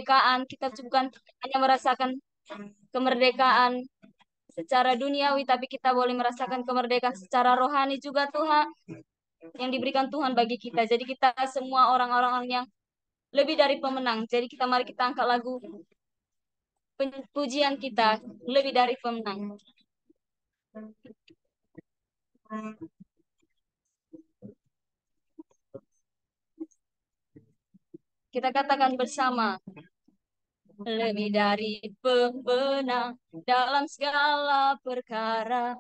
kemerdekaan. Kita bukan hanya merasakan kemerdekaan secara duniawi, tapi kita boleh merasakan kemerdekaan secara rohani juga Tuhan, yang diberikan Tuhan bagi kita. Jadi kita semua orang-orang yang lebih dari pemenang. Jadi mari kita angkat lagu pujian kita, lebih dari pemenang. Kita katakan bersama, lebih dari pemenang dalam segala perkara.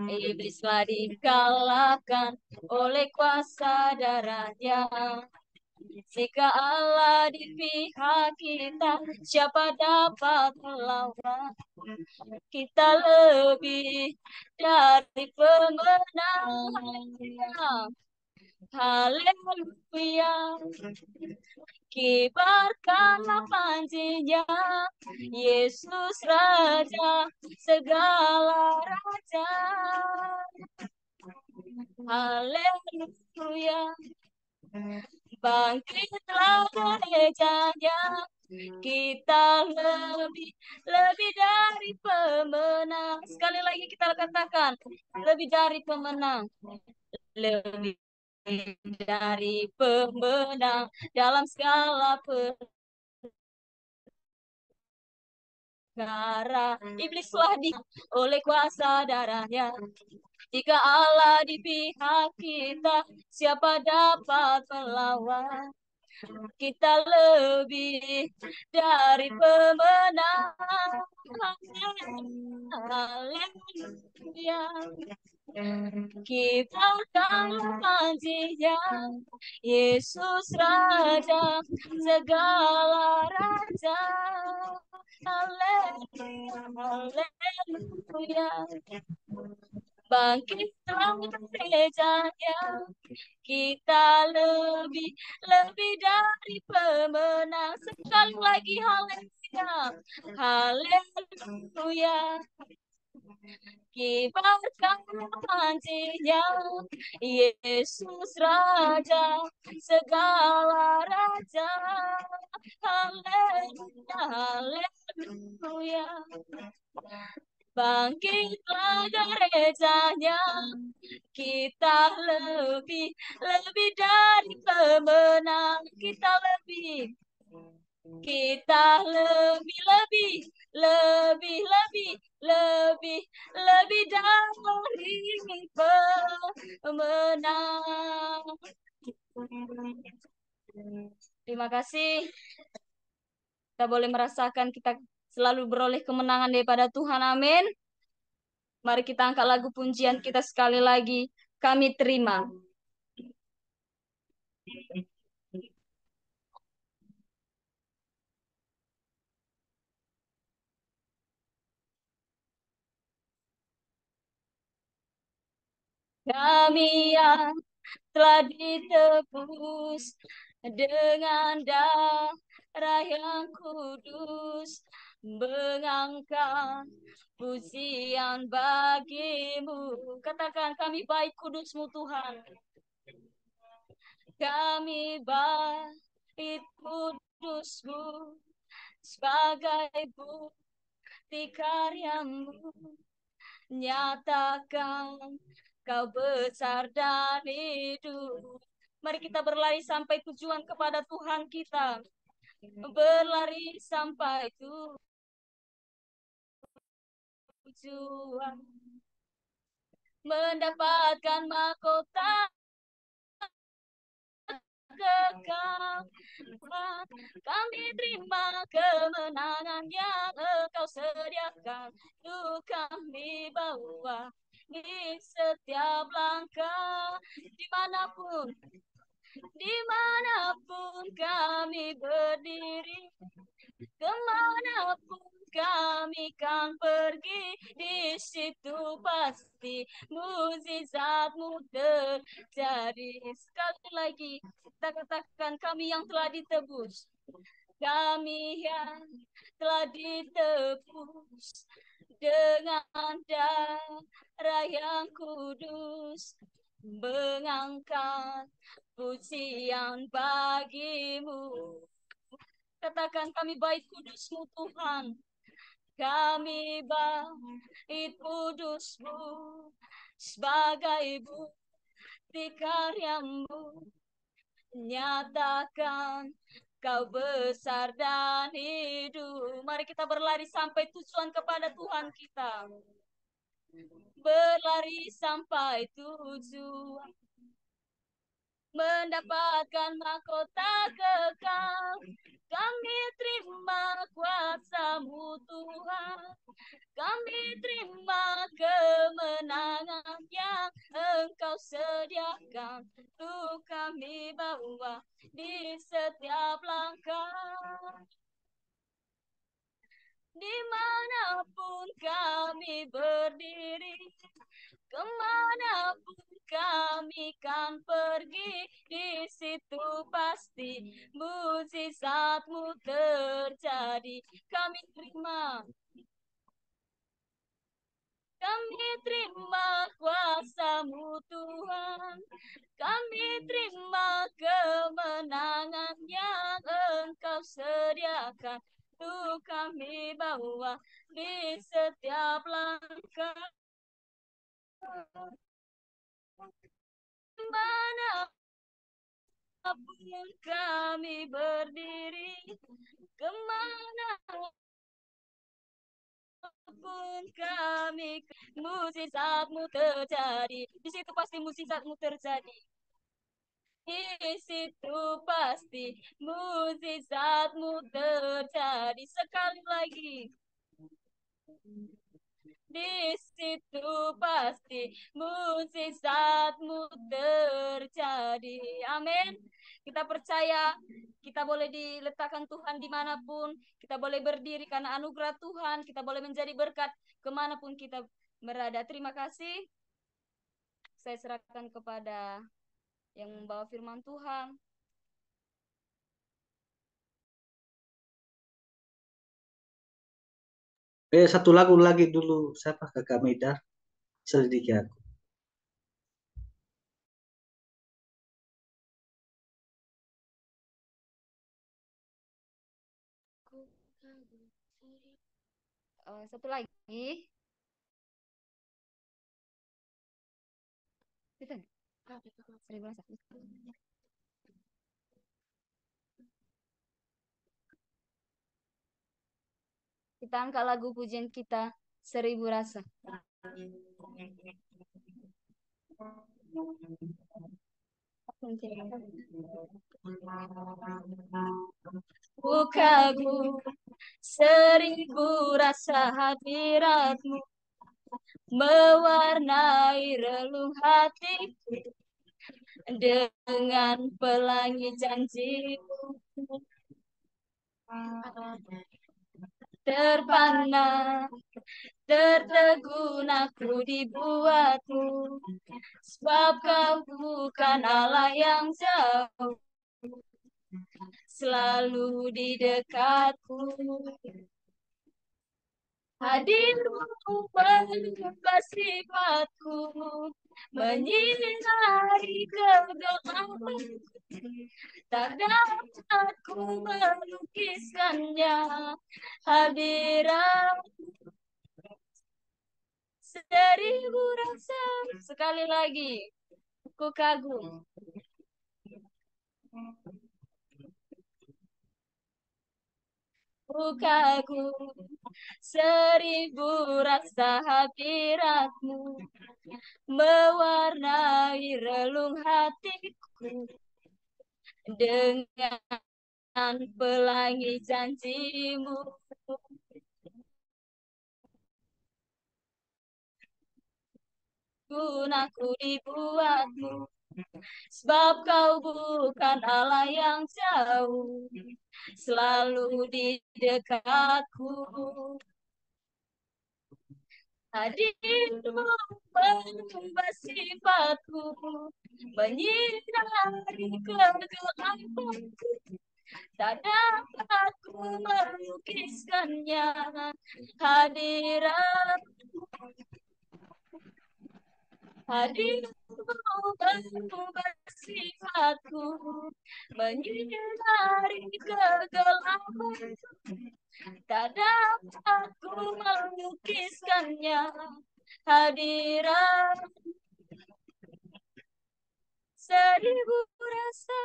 Iblislah dikalahkan oleh kuasa darah-Nya. Jika Allah di pihak kita, siapa dapat melawan? Kita lebih dari pemenang. Haleluya. Kibarkanlah panjinya, Yesus Raja segala raja. Haleluya. Bangkitlah gerejanya, kita lebih dari pemenang. Sekali lagi kita katakan, lebih dari pemenang. Lebih dari pemenang dalam segala perkara. Iblislah di oleh kuasa darah-Nya. Jika Allah di pihak kita, siapa dapat melawan? Kita lebih dari pemenang. Haleluya. Kibarkanlah panjinya, Yesus Raja segala raja. Haleluya. Bangkitlah gerejanya, kita lebih dari pemenang. Sekali lagi, haleluya, haleluya. Kibarkanlah panjinya, Yesus Raja segala raja. Haleluya, haleluya. Bangkitlah gerejanya, kita lebih dari pemenang. Kita lebih dari pemenang. Terima kasih. Kita boleh merasakan kita selalu beroleh kemenangan daripada Tuhan. Amin. Mari kita angkat lagu pujian kita sekali lagi. Kami terima. Kami yang telah ditebus dengan darah yang kudus, mengangkat pujian bagimu. Katakan, kami baik kudusmu Tuhan. Kami baik kudusmu sebagai bukti karyamu. Nyatakan kau besar dan hidup. Mari kita berlari sampai tujuan kepada Tuhan kita. Berlari sampai tujuan. Mendapatkan mahkota kekal. Kami terima kemenangan yang Engkau sediakan untuk kami bawa di setiap langkah, dimanapun kami berdiri, kemanapun kami kan pergi, di situ pasti mukjizatmu terjadi. Sekali lagi kita katakan, kami yang telah ditebus, kami yang telah ditebus dengan darah yang kudus, mengangkat pujian bagimu. Katakan kami bait kudus-Mu Tuhan. Kami bait kudus-Mu sebagai bukti karya-Mu. Nyatakan Kau besar dan hidup. Mari kita berlari sampai tujuan kepada Tuhan kita. Berlari sampai tujuan. Mendapatkan mahkota kekal. Kami terima kuasa-Mu Tuhan. Kami terima kemenangan yang Engkau sediakan. Untuk kami bawa di setiap langkah. Dimanapun kami berdiri, kemanapun kami kan pergi, di situ pasti mujizat-Mu terjadi. Kami terima kuasa-Mu Tuhan. Kami terima kemenangan yang Engkau sediakan. Untuk kami bawa di setiap langkah. Dimanapun kami berdiri, kemanapun kami, mujizat-Mu terjadi. Di situ pasti mujizat-Mu terjadi. Di situ pasti mujizat-Mu terjadi. Sekali lagi. Di situ pasti mujizat-Mu terjadi. Amin. Kita percaya kita boleh diletakkan Tuhan dimanapun. Kita boleh berdiri karena anugerah Tuhan. Kita boleh menjadi berkat kemanapun kita berada. Terima kasih. Saya serahkan kepada yang membawa firman Tuhan. Satu lagu lagi dulu. Siapa Kakak Maida? Selidiki aku. Satu lagi. Kita angkat lagu pujian kita, 1000 Rasa. Ku kagum 1000 rasa hadirat-Mu, mewarnai relung hatiku dengan pelangi janji-Mu. Terpana, tertegun aku dibuat-Mu, sebab Kau bukan Allah yang jauh, selalu di dekatku. Hadir-Mu mengubah sifatku, menyinari kegelapan. Tak dapat ku melukiskannya, hadirat 1000 rasa. Sekali lagi, ku kagum. Ku kagum 1000 rasa hadirat-Mu, mewarnai relung hatiku dengan pelangi janji-Mu. Aku dibuat-Mu, sebab Kau bukan Allah yang jauh, selalu di dekatku. Hadir-Mu mengubah sifatku, menyinari kegelapanku. Tak dapat ku melukiskannya, hadirat. Hadir-Mu mengubah sifatku, menyinari kegelapanku. Tak dapat aku melukiskannya, hadirat seribu rasa.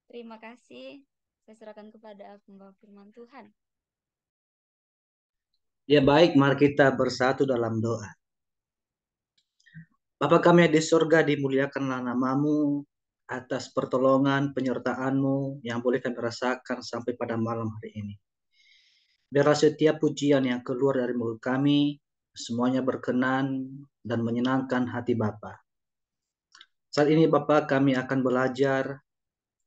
Terima kasih. Saya serahkan kepada pembawa firman Tuhan. Ya baik, mari kita bersatu dalam doa. Bapa kami yang di surga, dimuliakanlah namamu atas pertolongan penyertaan-Mu yang boleh kami rasakan sampai pada malam hari ini. Biarlah setiap pujian yang keluar dari mulut kami semuanya berkenan dan menyenangkan hati Bapa. Saat ini Bapa, kami akan belajar,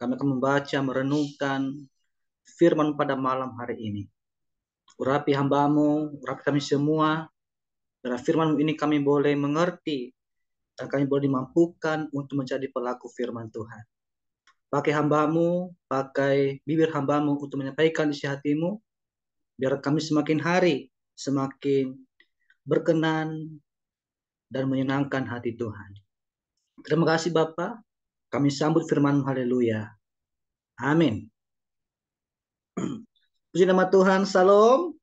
kami akan membaca, merenungkan firman pada malam hari ini. Urapi hamba-Mu, urapi kami semua, biar firman ini kami boleh mengerti dan kami boleh dimampukan untuk menjadi pelaku firman Tuhan. Pakai hamba-Mu, pakai bibir hamba-Mu untuk menyampaikan isi hati-Mu, biar kami semakin hari semakin berkenan dan menyenangkan hati Tuhan. Terima kasih Bapa, kami sambut firman-Mu, haleluya. Amin. Puji nama Tuhan, salam.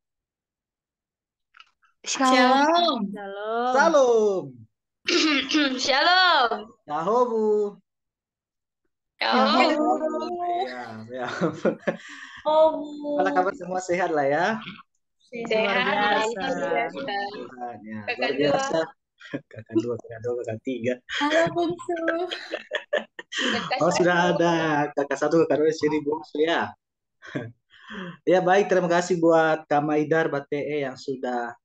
Shalom. Shalom. Salam. Shalom. Yahobu. Shalom. Ya. Apa kabar semua, sehat lah ya? Sehat. Tuhan, ya. Luar biasa. Kakak dua, kakak tiga. Halo Bungsu. Oh sudah ada kakak satu, kakak dua, jadi bungsu ya. Ya baik, terima kasih buat Kak Maidar Batee yang sudah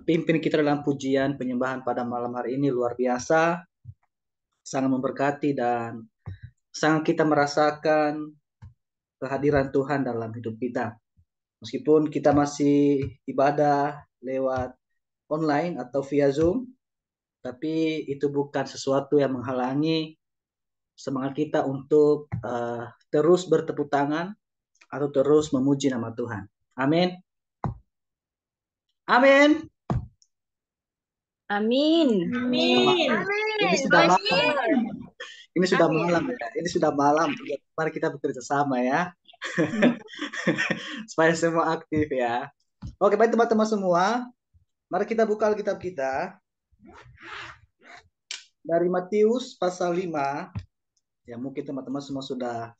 pimpin kita dalam pujian penyembahan pada malam hari ini. Luar biasa, sangat memberkati dan sangat kita merasakan kehadiran Tuhan dalam hidup kita. Meskipun kita masih ibadah lewat online atau via Zoom, tapi itu bukan sesuatu yang menghalangi semangat kita untuk terus bertepuk tangan atau terus memuji nama Tuhan. Amin. Amin. Amin. Amin. Ini sudah malam. Ini sudah malam ya. Ini sudah malam. Mari kita bekerja sama ya. Supaya semua aktif ya. Oke, baik teman-teman semua. Mari kita buka Alkitab kita. Dari Matius pasal 5. Ya, mungkin teman-teman semua sudah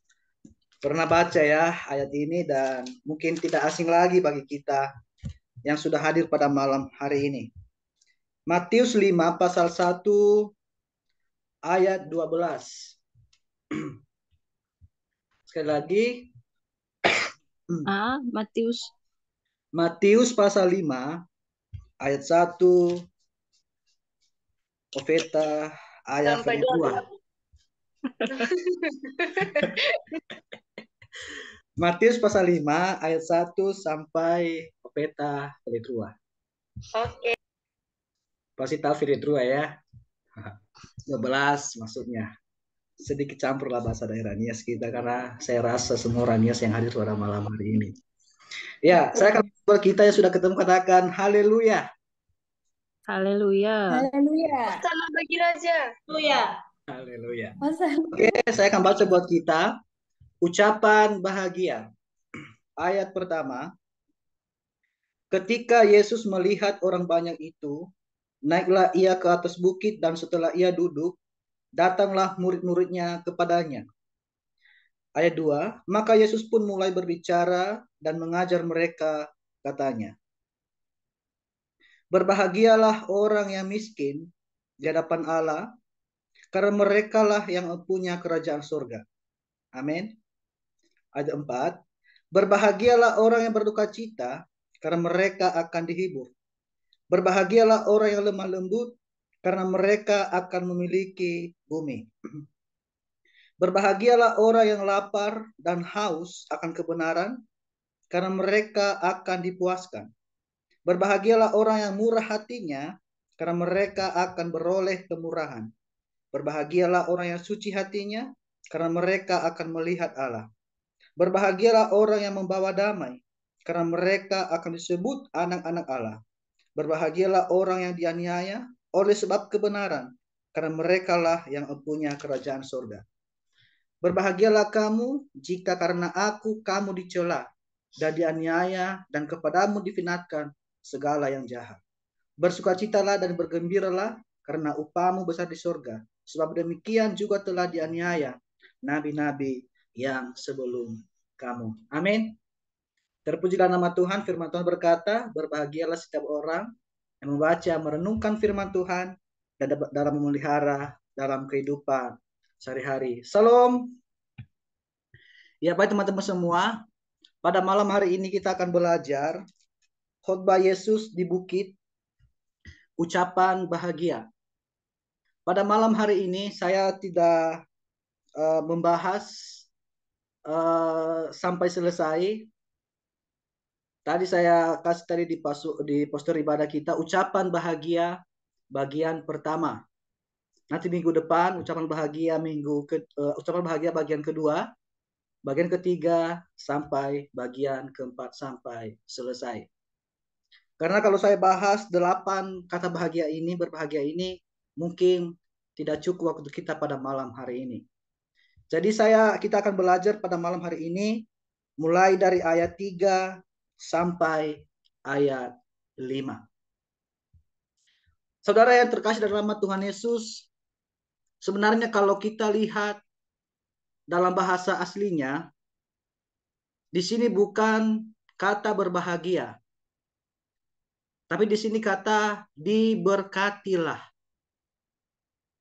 pernah baca ya ayat ini dan mungkin tidak asing lagi bagi kita yang sudah hadir pada malam hari ini. Matius 5 pasal 1 ayat 12. Sekali lagi. Matius pasal 5 ayat 1 Profeta ayat 2. Matius pasal 5 ayat 1 sampai Profeta ayat 2. Oke. Pasti tahu ayat 2 ya. 12 maksudnya. Sedikit campur lah bahasa daerah Nias kita karena saya rasa semua orang Nias yang hadir pada malam hari ini. Ya, saya akan buat kita yang sudah ketemu katakan haleluya. Haleluya. Haleluya. Salam bagi Raja. Haleluya. Oke, saya akan baca buat kita ucapan bahagia. Ayat pertama. Ketika Yesus melihat orang banyak itu, naiklah ia ke atas bukit dan setelah ia duduk, datanglah murid-muridnya kepadanya. Ayat 2, maka Yesus pun mulai berbicara dan mengajar mereka, katanya, berbahagialah orang yang miskin di hadapan Allah, karena merekalah yang punya kerajaan surga. Amin. Ayat 4, berbahagialah orang yang berduka cita, karena mereka akan dihibur. Berbahagialah orang yang lemah lembut, karena mereka akan memiliki bumi. Berbahagialah orang yang lapar dan haus akan kebenaran, karena mereka akan dipuaskan. Berbahagialah orang yang murah hatinya, karena mereka akan beroleh kemurahan. Berbahagialah orang yang suci hatinya, karena mereka akan melihat Allah. Berbahagialah orang yang membawa damai, karena mereka akan disebut anak-anak Allah. Berbahagialah orang yang dianiaya oleh sebab kebenaran, karena merekalah yang punya kerajaan surga. Berbahagialah kamu jika karena aku kamu dicela dan dianiaya dan kepadamu difinatkan segala yang jahat. Bersukacitalah dan bergembiralah karena upahmu besar di surga. Sebab demikian juga telah dianiaya nabi-nabi yang sebelum kamu. Amin. Terpujilah nama Tuhan. Firman Tuhan berkata, berbahagialah setiap orang yang membaca, merenungkan firman Tuhan dan dalam memelihara dalam kehidupan sehari-hari. Salam. Ya, baik teman-teman semua. Pada malam hari ini kita akan belajar khotbah Yesus di bukit, ucapan bahagia. Pada malam hari ini saya tidak membahas sampai selesai. Tadi saya kasih tadi di poster ibadah kita ucapan bahagia bagian pertama. Nanti minggu depan ucapan bahagia ucapan bahagia bagian kedua, bagian ketiga sampai bagian keempat sampai selesai. Karena kalau saya bahas 8 kata bahagia ini, berbahagia ini, mungkin tidak cukup waktu kita pada malam hari ini. Jadi kita akan belajar pada malam hari ini mulai dari ayat 3 sampai ayat 5. Saudara yang terkasih dalam nama Tuhan Yesus, sebenarnya kalau kita lihat dalam bahasa aslinya, di sini bukan kata berbahagia, tapi di sini kata diberkatilah.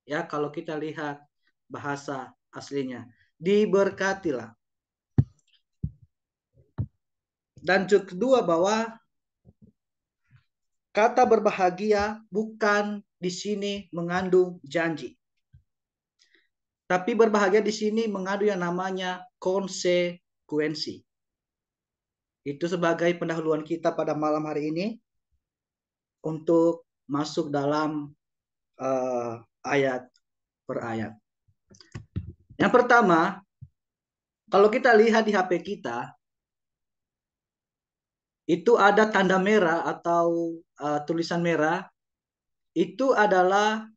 Ya, kalau kita lihat bahasa aslinya, diberkatilah. Dan kedua bahwa kata berbahagia bukan di sini mengandung janji. Tapi berbahagia di sini mengandung yang namanya konsekuensi. Itu sebagai pendahuluan kita pada malam hari ini untuk masuk dalam ayat per ayat. Yang pertama, kalau kita lihat di HP kita, itu ada tanda merah atau tulisan merah, itu adalah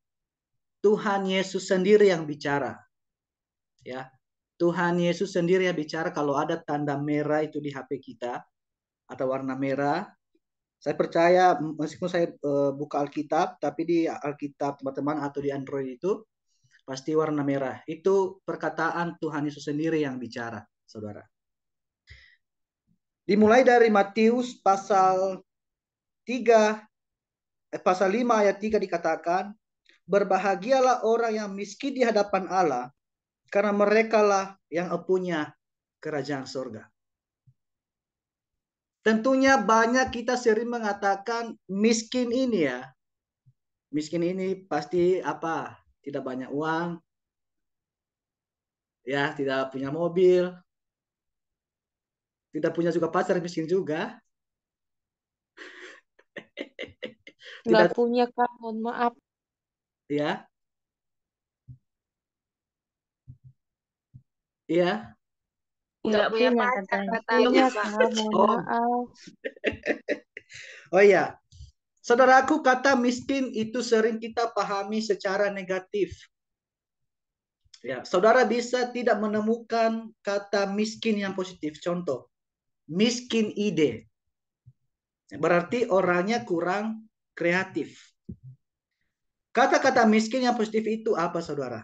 Tuhan Yesus sendiri yang bicara. Ya, Tuhan Yesus sendiri yang bicara kalau ada tanda merah itu di HP kita atau warna merah. Saya percaya meskipun saya buka Alkitab, tapi di Alkitab teman-teman atau di Android itu pasti warna merah. Itu perkataan Tuhan Yesus sendiri yang bicara, saudara. Dimulai dari Matius pasal 5 ayat 3 dikatakan, berbahagialah orang yang miskin di hadapan Allah, karena merekalah yang punya kerajaan surga. Tentunya banyak kita sering mengatakan miskin ini ya. Miskin ini pasti apa? Tidak banyak uang. Ya, tidak punya mobil. Tidak punya juga pacar, miskin juga. Nggak punya, Kak. Mohon maaf. Ya. Iya. Nggak punya punya pacar katanya. katanya, Iya, Pak. Kak. Mohon Oh. maaf. Oh iya. Saudaraku, kata miskin itu sering kita pahami secara negatif. Ya, saudara bisa tidak menemukan kata miskin yang positif. Contoh, miskin ide. Berarti orangnya kurang kreatif. Kata-kata miskin yang positif itu apa, saudara?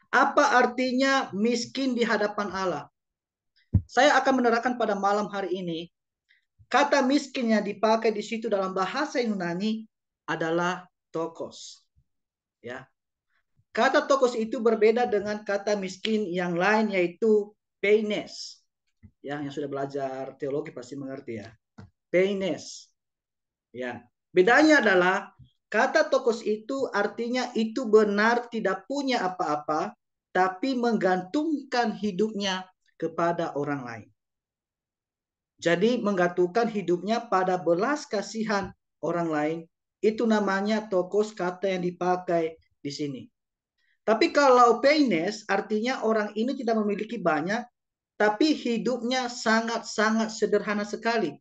Apa artinya miskin di hadapan Allah? Saya akan menerangkan pada malam hari ini. Kata miskin yang dipakai di situ dalam bahasa Yunani adalah tokos. Ya. Kata tokos itu berbeda dengan kata miskin yang lain, yaitu peines. Ya, yang sudah belajar teologi pasti mengerti ya. Peines. Ya. Bedanya adalah kata tokos itu artinya itu benar tidak punya apa-apa, tapi menggantungkan hidupnya kepada orang lain. Jadi menggantungkan hidupnya pada belas kasihan orang lain, itu namanya tokos, kata yang dipakai di sini. Tapi kalau peines artinya orang ini tidak memiliki banyak, tapi hidupnya sangat-sangat sederhana sekali.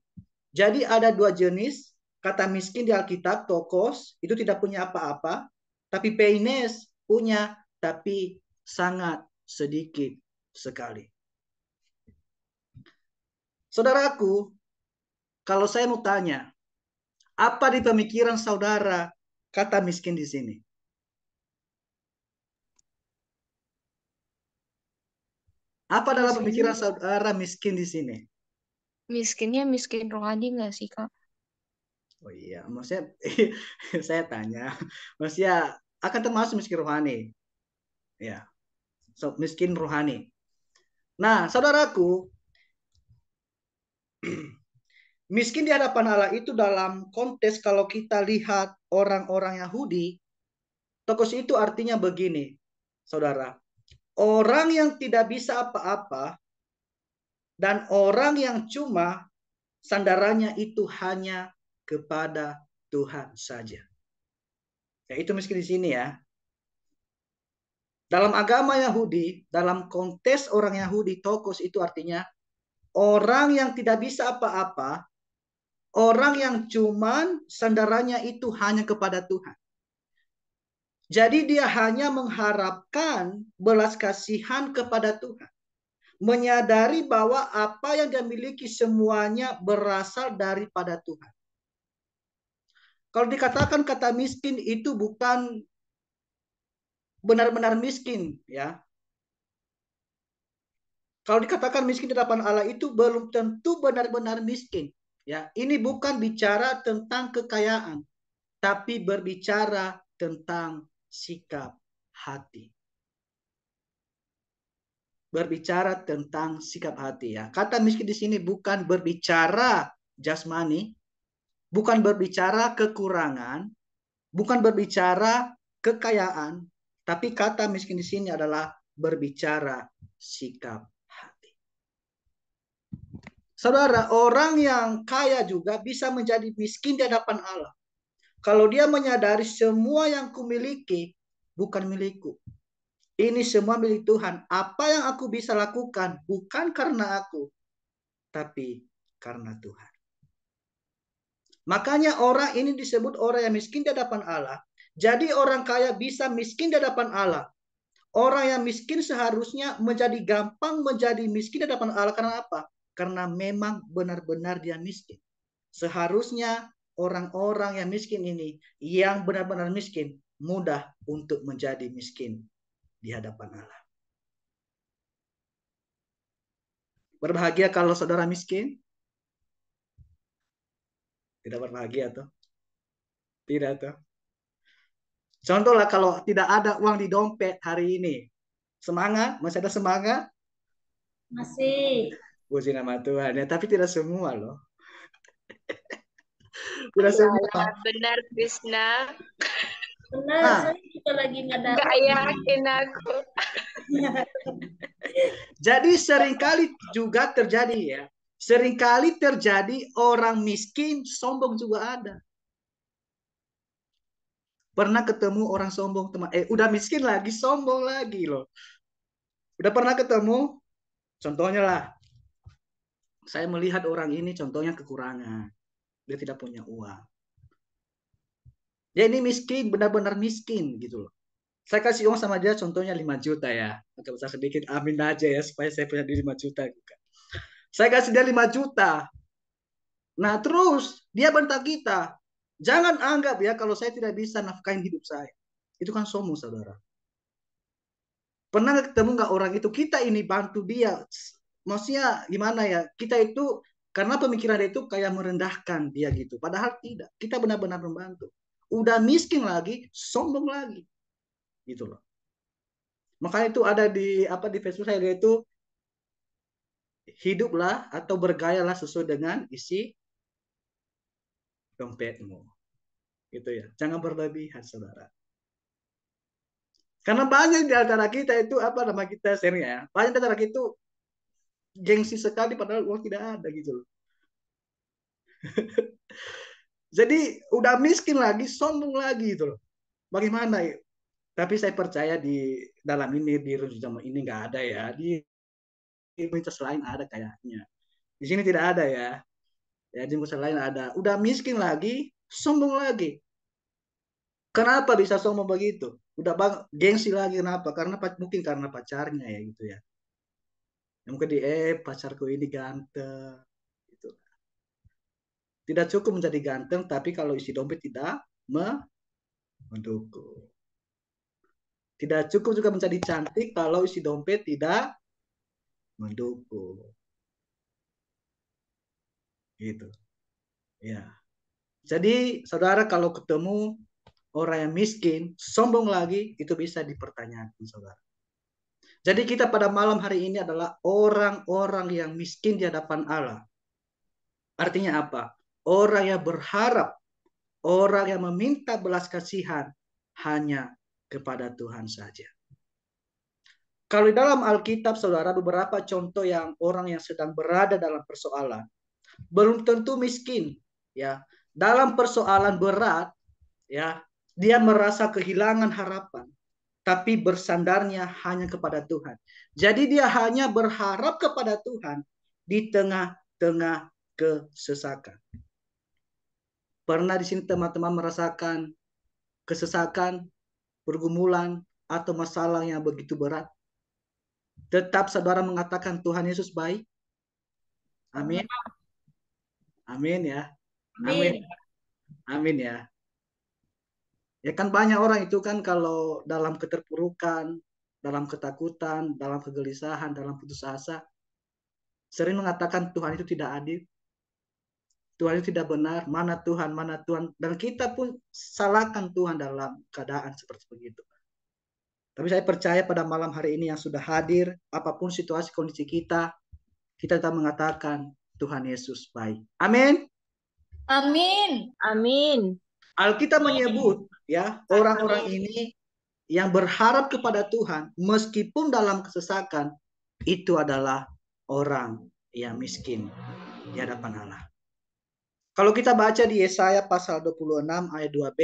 Jadi ada 2 jenis kata miskin di Alkitab. Tokos itu tidak punya apa-apa, tapi peines punya, tapi sangat sedikit sekali. Saudaraku, kalau saya mau tanya, apa di pemikiran saudara kata miskin di sini? Apa dalam pemikiran saudara miskin di sini? Miskinnya miskin rohani nggak sih, Kak? Oh iya, maksudnya saya tanya, maksudnya akan termasuk miskin rohani. Ya, miskin rohani. Nah, saudaraku, miskin di hadapan Allah itu dalam konteks kalau kita lihat orang-orang Yahudi, tokos itu artinya begini, saudara. Orang yang tidak bisa apa-apa dan orang yang cuma sandarannya itu hanya kepada Tuhan saja. Ya, itu miskin di sini ya. Dalam agama Yahudi, dalam konteks orang Yahudi, tokos itu artinya orang yang tidak bisa apa-apa, orang yang cuman sandarannya itu hanya kepada Tuhan. Jadi dia hanya mengharapkan belas kasihan kepada Tuhan. Menyadari bahwa apa yang dia miliki semuanya berasal daripada Tuhan. Kalau dikatakan kata miskin itu bukan benar-benar miskin, ya. Kalau dikatakan miskin di hadapan Allah itu belum tentu benar-benar miskin, ya. Ini bukan bicara tentang kekayaan, tapi berbicara tentang sikap hati. Berbicara tentang sikap hati, ya. Kata miskin di sini bukan berbicara jasmani, bukan berbicara kekurangan, bukan berbicara kekayaan, tapi kata miskin di sini adalah berbicara sikap hati. Saudara, orang yang kaya juga bisa menjadi miskin di hadapan Allah. Kalau dia menyadari semua yang kumiliki bukan milikku. Ini semua milik Tuhan. Apa yang aku bisa lakukan bukan karena aku, tapi karena Tuhan. Makanya orang ini disebut orang yang miskin di hadapan Allah. Jadi orang kaya bisa miskin di hadapan Allah. Orang yang miskin seharusnya menjadi gampang menjadi miskin di hadapan Allah. Karena apa? Karena memang benar-benar dia miskin. Seharusnya orang-orang yang miskin ini, yang benar-benar miskin, mudah untuk menjadi miskin di hadapan Allah. Berbahagia kalau saudara miskin? Tidak berbahagia tuh. Tidak tuh. Contohlah kalau tidak ada uang di dompet hari ini. Semangat? Masih ada semangat? Masih. Puji nama Tuhan. Ya, tapi tidak semua loh. Tidak semua. Benar, Krishna. Benar, Nah, saya juga lagi nggak Gak dapat. yakin aku. jadi seringkali juga terjadi ya. Seringkali terjadi orang miskin sombong juga ada. Pernah ketemu orang sombong teman? Udah miskin lagi sombong lagi loh. Udah pernah ketemu? Contohnya lah. Saya melihat orang ini contohnya kekurangan. Dia tidak punya uang. Dia ini miskin, benar-benar miskin gitu loh. Saya kasih uang sama dia contohnya 5 juta ya. Agak besar sedikit, amin aja ya supaya saya punya 5 juta juga. Saya kasih dia 5 juta. Nah terus dia bentak kita. Jangan anggap ya kalau saya tidak bisa nafkahin hidup saya. Itu kan sombong saudara. Pernah ketemu nggak orang itu? Kita ini bantu dia. Maksudnya gimana ya? Kita itu karena pemikiran dia itu kayak merendahkan dia gitu. Padahal tidak. Kita benar-benar membantu. Udah miskin lagi, sombong lagi. Gitu loh. Makanya itu ada di Facebook saya itu hiduplah atau bergayalah sesuai dengan isi dompetmu. Gitu ya. Jangan berlebihan saudara. Karena banyak di antara kita itu apa nama kita sering ya. Banyak di antara kita itu gengsi sekali padahal uang tidak ada gitu loh. Jadi udah miskin lagi, sombong lagi gitu loh. Bagaimana ya? Tapi saya percaya di dalam ini di zaman ini nggak ada ya. Di komunitas lain ada kayaknya. Di sini tidak ada ya. Ya di komunitas lain ada. Udah miskin lagi, sombong lagi. Kenapa bisa sombong begitu? udah bang gengsi lagi. Kenapa? Karena mungkin karena pacarnya ya gitu ya. Mungkin pacarku ini ganteng gitu. Tidak cukup menjadi ganteng, tapi kalau isi dompet tidak mendukung. Tidak cukup juga menjadi cantik kalau isi dompet tidak mendukung. Gitu. Ya. Jadi saudara kalau ketemu orang yang miskin, sombong lagi, itu bisa dipertanyakan saudara. Jadi kita pada malam hari ini adalah orang-orang yang miskin di hadapan Allah. Artinya apa? Orang yang berharap, orang yang meminta belas kasihan hanya kepada Tuhan saja. Kalau di dalam Alkitab, saudara, beberapa contoh yang orang yang sedang berada dalam persoalan, belum tentu miskin, ya. Dalam persoalan berat, ya, dia merasa kehilangan harapan, tapi bersandarnya hanya kepada Tuhan. Jadi dia hanya berharap kepada Tuhan di tengah-tengah kesesakan. Pernah di sini teman-teman merasakan kesesakan, pergumulan, atau masalah yang begitu berat? Tetap saudara mengatakan Tuhan Yesus baik? Amin. Amin ya. Amin. Amin. Amin ya. Ya kan banyak orang itu kan kalau dalam keterpurukan, dalam ketakutan, dalam kegelisahan, dalam putus asa, sering mengatakan Tuhan itu tidak adil. Tuhan itu tidak benar. Mana Tuhan, mana Tuhan. Dan kita pun salahkan Tuhan dalam keadaan seperti begitu. Tapi saya percaya pada malam hari ini yang sudah hadir, apapun situasi kondisi kita tetap mengatakan Tuhan Yesus baik. Amin. Amin. Amin. Alkitab menyebut ya orang-orang ini yang berharap kepada Tuhan meskipun dalam kesesakan itu adalah orang yang miskin di hadapan Allah. Kalau kita baca di Yesaya pasal 26 ayat 2b,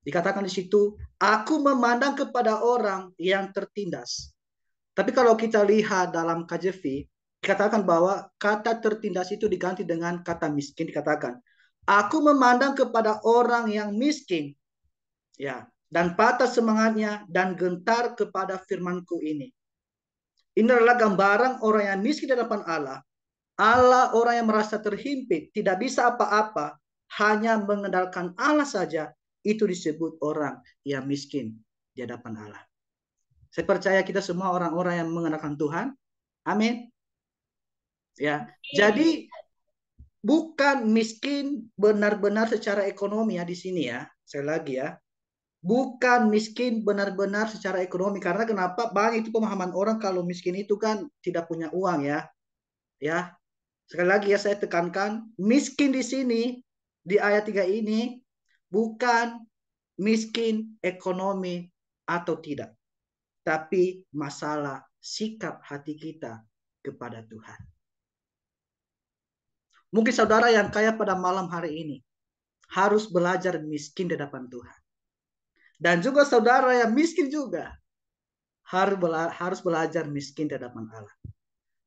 dikatakan di situ, aku memandang kepada orang yang tertindas. Tapi kalau kita lihat dalam KJV, dikatakan bahwa kata tertindas itu diganti dengan kata miskin, dikatakan, aku memandang kepada orang yang miskin, ya, dan patah semangatnya dan gentar kepada firmanku ini. Ini adalah gambaran orang yang miskin di hadapan Allah. Allah orang yang merasa terhimpit, tidak bisa apa-apa, hanya mengandalkan Allah saja, itu disebut orang yang miskin di hadapan Allah. Saya percaya kita semua orang-orang yang mengandalkan Tuhan. Amin. Ya, jadi bukan miskin benar-benar secara ekonomi ya di sini ya. Sekali lagi ya. Bukan miskin benar-benar secara ekonomi, karena kenapa? Banyak itu pemahaman orang kalau miskin itu kan tidak punya uang ya. Ya. Sekali lagi ya saya tekankan, miskin di sini di ayat 3 ini bukan miskin ekonomi atau tidak, tapi masalah sikap hati kita kepada Tuhan. Mungkin saudara yang kaya pada malam hari ini harus belajar miskin di hadapan Tuhan. Dan juga saudara yang miskin juga harus belajar miskin di hadapan Allah.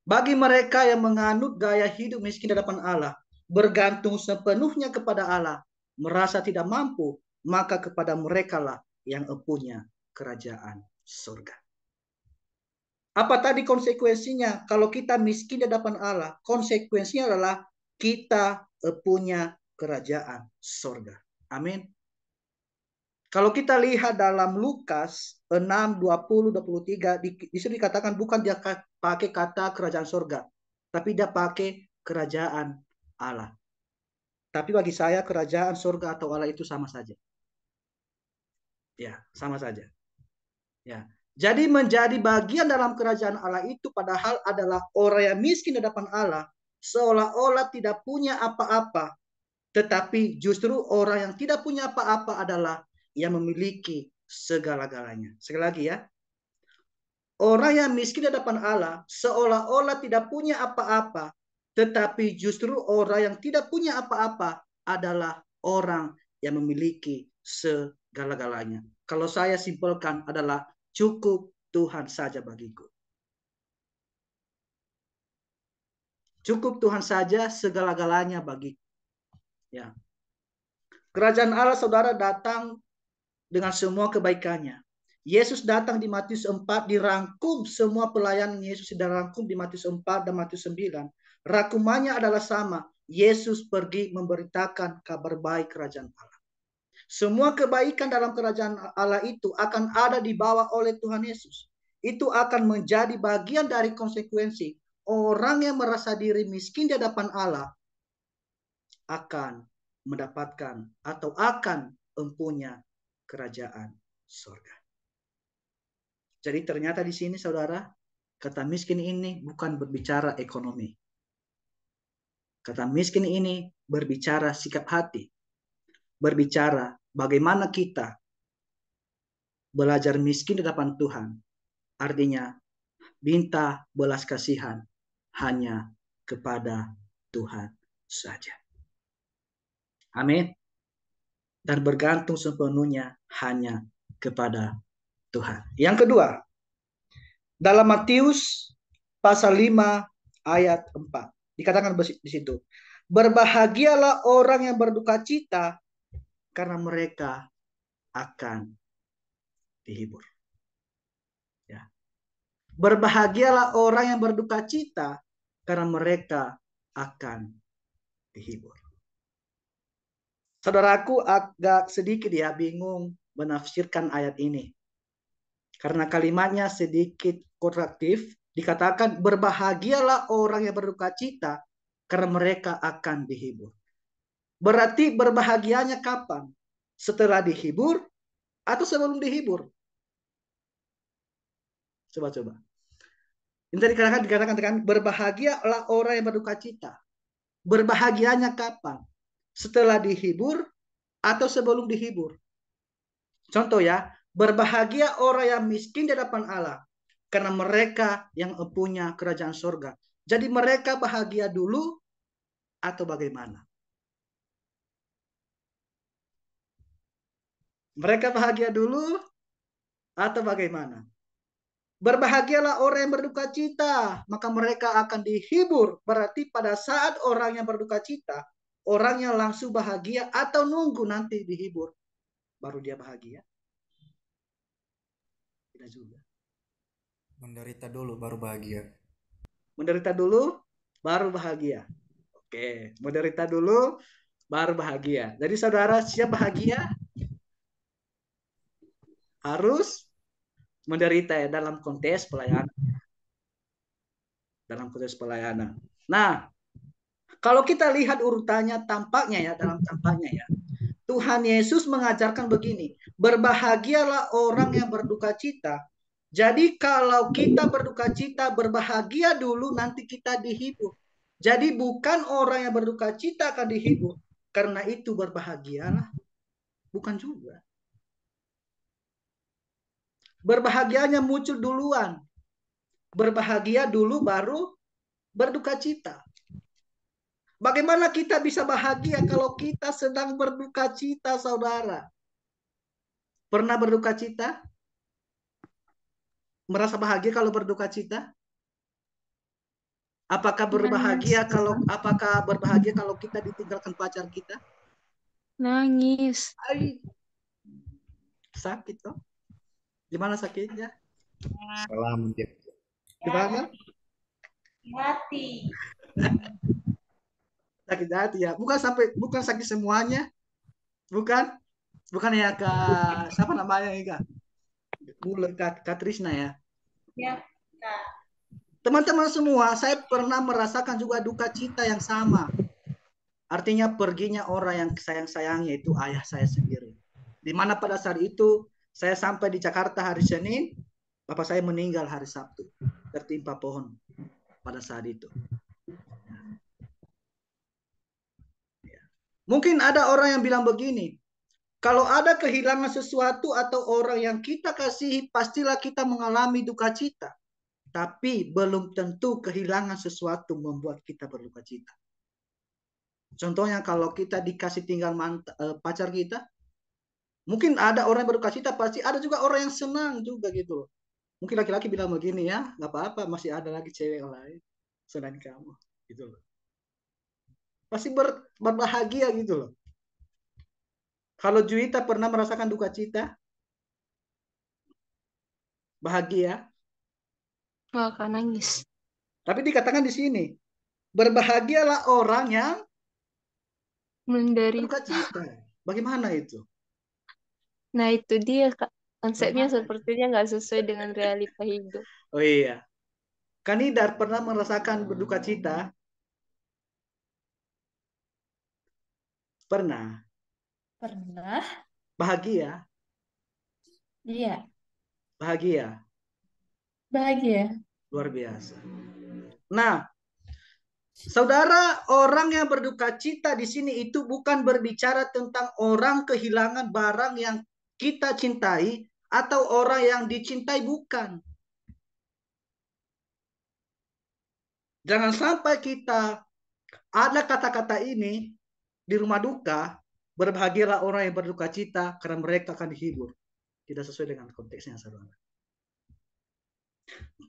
Bagi mereka yang menganut gaya hidup miskin di hadapan Allah, bergantung sepenuhnya kepada Allah, merasa tidak mampu, maka kepada mereka lah yang punya kerajaan surga. Apa tadi konsekuensinya? Kalau kita miskin di hadapan Allah, konsekuensinya adalah kita punya kerajaan surga. Amin. Kalau kita lihat dalam Lukas 6, 20, 23, di situ dikatakan bukan dia pakai kata kerajaan surga, tapi dia pakai kerajaan Allah. Tapi bagi saya kerajaan surga atau Allah itu sama saja. Ya, sama saja. Ya. Jadi menjadi bagian dalam kerajaan Allah itu padahal adalah orang yang miskin di hadapan Allah, seolah-olah tidak punya apa-apa, tetapi justru orang yang tidak punya apa-apa adalah yang memiliki segala-galanya. Sekali lagi ya. Orang yang miskin di hadapan Allah seolah-olah tidak punya apa-apa, tetapi justru orang yang tidak punya apa-apa adalah orang yang memiliki segala-galanya. Kalau saya simpulkan adalah cukup Tuhan saja bagiku. Cukup Tuhan saja segala-galanya bagiku. Ya. Kerajaan Allah saudara datang dengan semua kebaikannya. Yesus datang di Matius 4, dirangkum semua pelayanan Yesus dirangkum di Matius 4 dan Matius 9. Rangkumannya adalah sama. Yesus pergi memberitakan kabar baik kerajaan Allah. Semua kebaikan dalam kerajaan Allah itu akan ada dibawa oleh Tuhan Yesus. Itu akan menjadi bagian dari konsekuensi. Orang yang merasa diri miskin di hadapan Allah akan mendapatkan atau akan mempunyai kerajaan surga. Jadi ternyata di sini saudara, kata miskin ini bukan berbicara ekonomi. Kata miskin ini berbicara sikap hati. Berbicara bagaimana kita belajar miskin di hadapan Tuhan. Artinya minta belas kasihan hanya kepada Tuhan saja. Amin. Dan bergantung sepenuhnya hanya kepada Tuhan. Yang kedua, dalam Matius pasal 5 ayat 4 dikatakan di situ, berbahagialah orang yang berduka cita karena mereka akan dihibur. Ya. Berbahagialah orang yang berduka cita karena mereka akan dihibur. Saudaraku agak sedikit ya bingung menafsirkan ayat ini. Karena kalimatnya sedikit kontradiktif, dikatakan berbahagialah orang yang berduka cita karena mereka akan dihibur. Berarti berbahagianya kapan? Setelah dihibur atau sebelum dihibur? Coba. Ini dikatakan berbahagialah orang yang berduka cita. Berbahagianya kapan? Setelah dihibur atau sebelum dihibur? Contoh ya, berbahagia orang yang miskin di hadapan Allah karena mereka yang punya kerajaan surga. Jadi mereka bahagia dulu atau bagaimana? Mereka bahagia dulu atau bagaimana? Berbahagialah orang yang berduka cita, maka mereka akan dihibur. Berarti pada saat orang yang berduka cita, orang yang langsung bahagia atau nunggu nanti dihibur, baru dia bahagia? Tidak juga. Menderita dulu baru bahagia. Menderita dulu baru bahagia. Oke, menderita dulu baru bahagia. Jadi saudara siap bahagia? Harus menderita ya dalam konteks pelayanan. Dalam konteks pelayanan. Nah, kalau kita lihat urutannya tampaknya ya, Tuhan Yesus mengajarkan begini, berbahagialah orang yang berduka cita. Jadi kalau kita berduka cita, berbahagia dulu, nanti kita dihibur. Jadi bukan orang yang berduka cita akan dihibur. Karena itu berbahagialah. Bukan juga. Berbahagianya muncul duluan. Berbahagia dulu baru berduka cita. Bagaimana kita bisa bahagia kalau kita sedang berduka cita, saudara? Pernah berduka cita? Merasa bahagia kalau berduka cita? Apakah berbahagia kalau kita ditinggalkan pacar kita? Nangis. Sakit toh? Gimana sakitnya? Salah menjadi. Gimana? Hati. Sakit hati ya. Bukan sakit semuanya. Bukan ya Kak, siapa namanya ya Kak? Kak Trisna ya. Ya, Kak. Teman-teman semua, saya pernah merasakan juga duka cita yang sama. Artinya perginya orang yang sayang-sayangnya itu ayah saya sendiri. Di mana pada saat itu saya sampai di Jakarta hari Senin, bapak saya meninggal hari Sabtu, tertimpa pohon pada saat itu. Mungkin ada orang yang bilang begini, kalau ada kehilangan sesuatu atau orang yang kita kasihi, pastilah kita mengalami duka cita. Tapi belum tentu kehilangan sesuatu membuat kita berduka cita. Contohnya kalau kita dikasih tinggal pacar kita, mungkin ada orang yang berduka cita, pasti ada juga orang yang senang juga gitu. Mungkin laki-laki bilang begini ya, nggak apa-apa, masih ada lagi cewek lain selain kamu, gitu loh. Pasti berbahagia gitu loh. Kalau Juwita pernah merasakan duka cita, Bahagia. Nggak akan nangis. Tapi dikatakan di sini, berbahagialah orang yang Menderita. berduka cita. Bagaimana itu? Nah itu dia Kak. Konsepnya Bagaimana? sepertinya nggak sesuai dengan realita hidup. Oh iya. Kanidar pernah merasakan berduka cita? Pernah. Pernah? Bahagia? Iya. Bahagia. Bahagia. Luar biasa. Nah, saudara, orang yang berduka cita di sini itu bukan berbicara tentang orang kehilangan barang yang kita cintai atau orang yang dicintai, bukan. Jangan sampai kita ada kata-kata ini di rumah duka, berbahagialah orang yang berduka cita karena mereka akan dihibur. Tidak sesuai dengan konteksnya, saudara.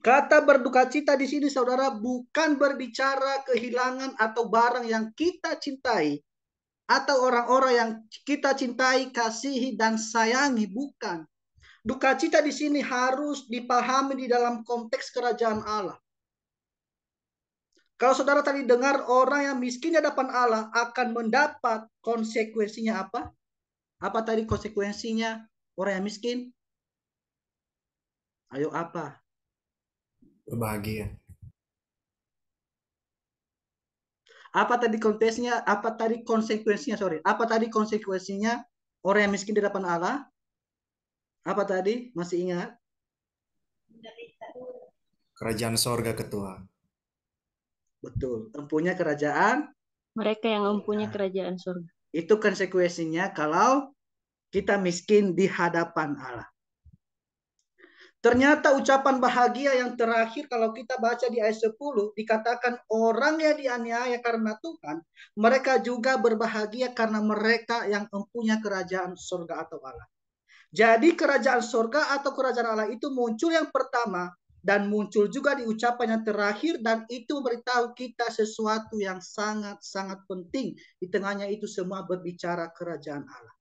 Kata berduka cita di sini, saudara, bukan berbicara kehilangan atau barang yang kita cintai atau orang-orang yang kita cintai, kasihi dan sayangi, bukan. Duka cita di sini harus dipahami di dalam konteks kerajaan Allah. Kalau saudara tadi dengar orang yang miskin di hadapan Allah akan mendapat konsekuensinya apa? Apa tadi konsekuensinya orang yang miskin? Ayo apa? Berbahagia. Apa tadi konteksnya? Apa tadi konsekuensinya? Sorry. Apa tadi konsekuensinya orang yang miskin di hadapan Allah? Apa tadi? Masih ingat? Menderita dulu. Kerajaan sorga ketua. Betul. Empunya kerajaan. Mereka yang mempunyai kerajaan surga. Itu konsekuensinya kalau kita miskin di hadapan Allah. Ternyata ucapan bahagia yang terakhir kalau kita baca di ayat 10 dikatakan orang yang dianiaya karena Tuhan, mereka juga berbahagia karena mereka yang mempunyai kerajaan surga atau Allah. Jadi kerajaan surga atau kerajaan Allah itu muncul yang pertama dan muncul juga di ucapan yang terakhir, dan itu memberitahu kita sesuatu yang sangat-sangat penting. Di tengahnya itu semua berbicara kerajaan Allah.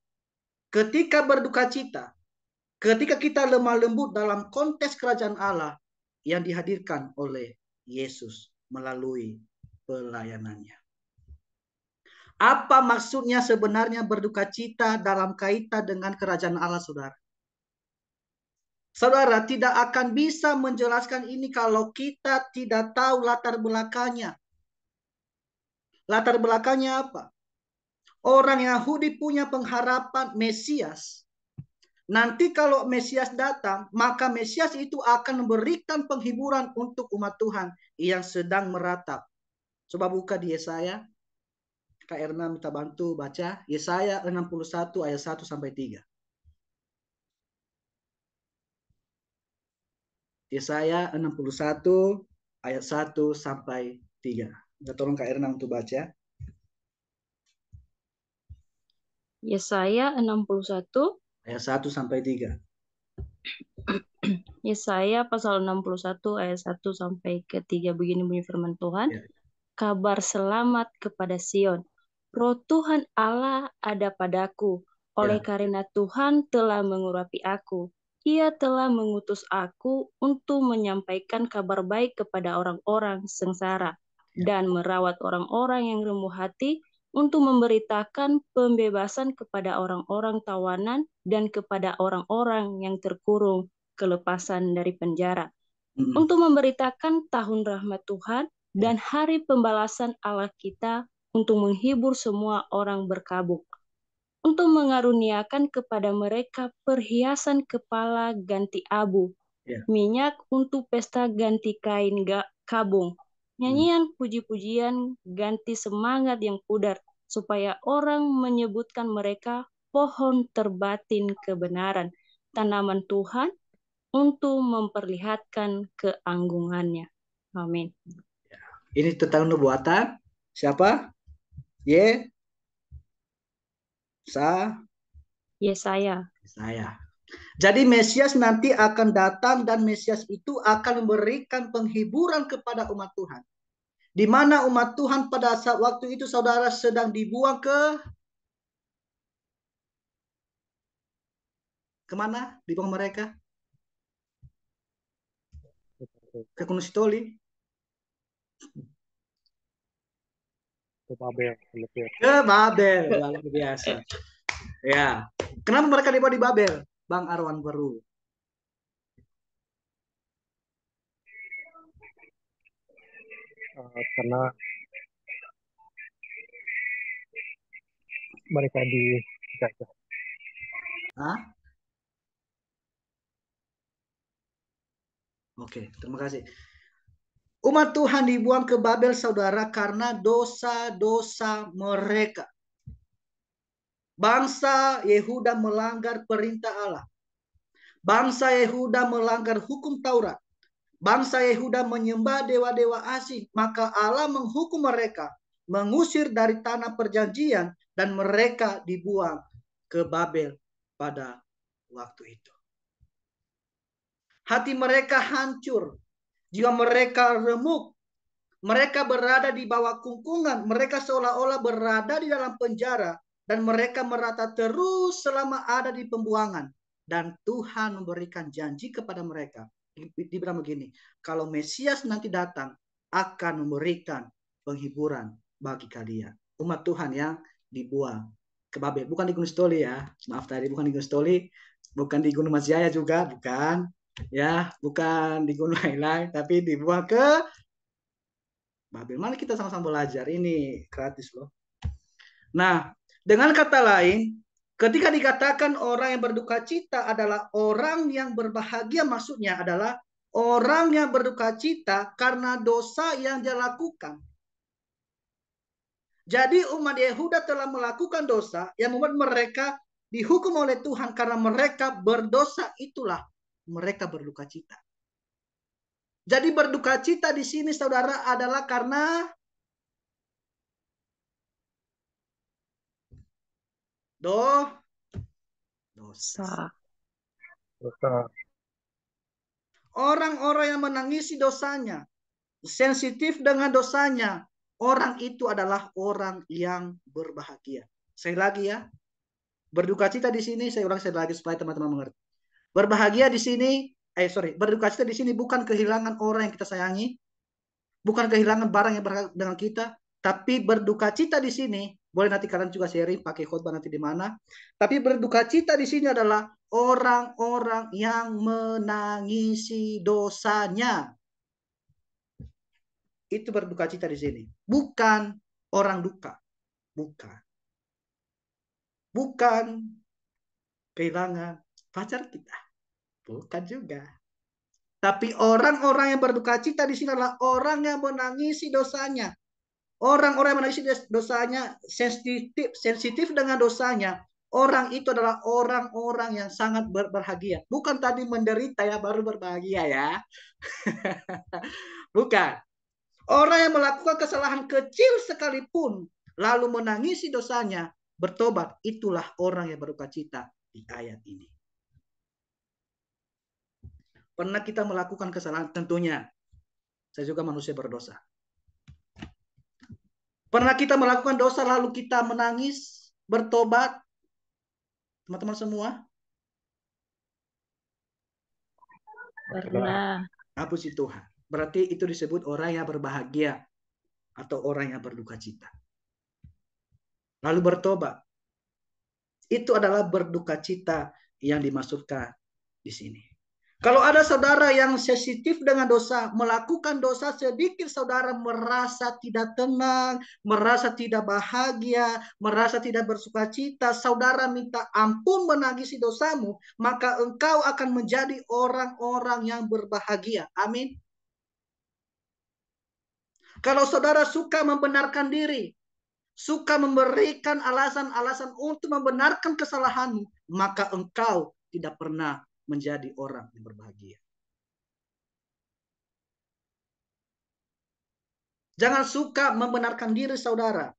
Ketika berduka cita, ketika kita lemah lembut dalam konteks kerajaan Allah yang dihadirkan oleh Yesus melalui pelayanannya. Apa maksudnya sebenarnya berduka cita dalam kaitan dengan kerajaan Allah, saudara? Saudara tidak akan bisa menjelaskan ini kalau kita tidak tahu latar belakangnya. Latar belakangnya apa? Orang Yahudi punya pengharapan Mesias. Nanti kalau Mesias datang, maka Mesias itu akan memberikan penghiburan untuk umat Tuhan yang sedang meratap. Coba buka di Yesaya. Kak Erna minta bantu baca. Yesaya 61 ayat 1 sampai 3. Yesaya 61 ayat 1 sampai 3. Kita tolong Kak Erna untuk baca. Yesaya 61. Ayat 1 sampai 3. Yesaya pasal 61 ayat 1 sampai ke 3. Begini bunyi firman Tuhan. Ya. Kabar selamat kepada Sion. Roh Tuhan Allah ada padaku. Oleh karena Tuhan telah mengurapi aku. Ia telah mengutus aku untuk menyampaikan kabar baik kepada orang-orang sengsara dan merawat orang-orang yang remuk hati, untuk memberitakan pembebasan kepada orang-orang tawanan dan kepada orang-orang yang terkurung kelepasan dari penjara, untuk memberitakan tahun rahmat Tuhan dan hari pembalasan Allah kita, untuk menghibur semua orang berkabung, untuk mengaruniakan kepada mereka perhiasan kepala ganti abu, minyak untuk pesta ganti kain kabung, nyanyian puji-pujian ganti semangat yang pudar, supaya orang menyebutkan mereka pohon terbatin kebenaran, tanaman Tuhan, untuk memperlihatkan keanggungannya. Amin. Ini tentang nubuatan. Siapa? Yesaya. Jadi Mesias nanti akan datang dan Mesias itu akan memberikan penghiburan kepada umat Tuhan. Di mana umat Tuhan pada saat waktu itu saudara sedang dibuang kemana? Dibuang mereka? Ke Gunung Sitoli. Ke Babel. Ke Babel. Luar biasa. Ya. Kenapa mereka dibawa di Babel? Bang Arwan Baru. Karena mereka dijajah. Hah? Oke, terima kasih. Umat Tuhan dibuang ke Babel, saudara, karena dosa-dosa mereka. Bangsa Yehuda melanggar perintah Allah. Bangsa Yehuda melanggar hukum Taurat. Bangsa Yehuda menyembah dewa-dewa asing. Maka Allah menghukum mereka, mengusir dari tanah perjanjian, dan mereka dibuang ke Babel pada waktu itu. Hati mereka hancur, jiwa mereka remuk. Mereka berada di bawah kungkungan. Mereka seolah-olah berada di dalam penjara. Dan mereka merata terus selama ada di pembuangan. Dan Tuhan memberikan janji kepada mereka. Dibilang begini, kalau Mesias nanti datang, akan memberikan penghiburan bagi kalian. Umat Tuhan yang dibuang ke Babel. Bukan di Gunung Sitoli ya. Maaf tadi, bukan di Gunung Sitoli. Bukan di Gunung Mas Jaya juga, bukan. Ya, bukan di Gunung lain-lain. Tapi dibuang ke Babel. Mari kita sama-sama belajar. Ini gratis loh. Nah, dengan kata lain, ketika dikatakan orang yang berduka cita adalah orang yang berbahagia, maksudnya adalah orang yang berduka cita karena dosa yang dia lakukan. Jadi umat Yehuda telah melakukan dosa yang membuat mereka dihukum oleh Tuhan karena mereka berdosa, itulah mereka berduka cita. Jadi berduka cita di sini saudara adalah karena dosa. Orang-orang yang menangisi dosanya, sensitif dengan dosanya, orang itu adalah orang yang berbahagia. Sekali lagi ya, berduka cita di sini, saya ulang sekali lagi supaya teman-teman mengerti. Berbahagia di sini, berduka cita di sini bukan kehilangan orang yang kita sayangi, bukan kehilangan barang yang berharga dengan kita, tapi berduka cita di sini, boleh nanti kalian juga sharing pakai khotbah nanti di mana. Tapi berduka cita di sini adalah orang-orang yang menangisi dosanya. Itu berduka cita di sini. Bukan orang duka. Bukan. Bukan kehilangan pacar kita. Bukan juga. Tapi orang-orang yang berduka cita di sini adalah orang yang menangisi dosanya. Orang-orang yang menangisi dosanya, sensitif dengan dosanya. Orang itu adalah orang-orang yang sangat berbahagia. Bukan tadi menderita ya baru berbahagia ya. Bukan. Orang yang melakukan kesalahan kecil sekalipun lalu menangisi dosanya, bertobat, itulah orang yang berduka cita di ayat ini. Pernah kita melakukan kesalahan? Tentunya. Saya juga manusia berdosa. Pernah kita melakukan dosa lalu kita menangis, bertobat? Teman-teman semua? Pernah. Puji Tuhan. Berarti itu disebut orang yang berbahagia atau orang yang berduka cita. Lalu bertobat. Itu adalah berduka cita yang dimaksudkan di sini. Kalau ada saudara yang sensitif dengan dosa, melakukan dosa sedikit, saudara merasa tidak tenang, merasa tidak bahagia, merasa tidak bersukacita, saudara minta ampun menangisi dosamu, maka engkau akan menjadi orang-orang yang berbahagia. Amin. Kalau saudara suka membenarkan diri, suka memberikan alasan-alasan untuk membenarkan kesalahanmu, maka engkau tidak pernah menjadi orang yang berbahagia. Jangan suka membenarkan diri saudara.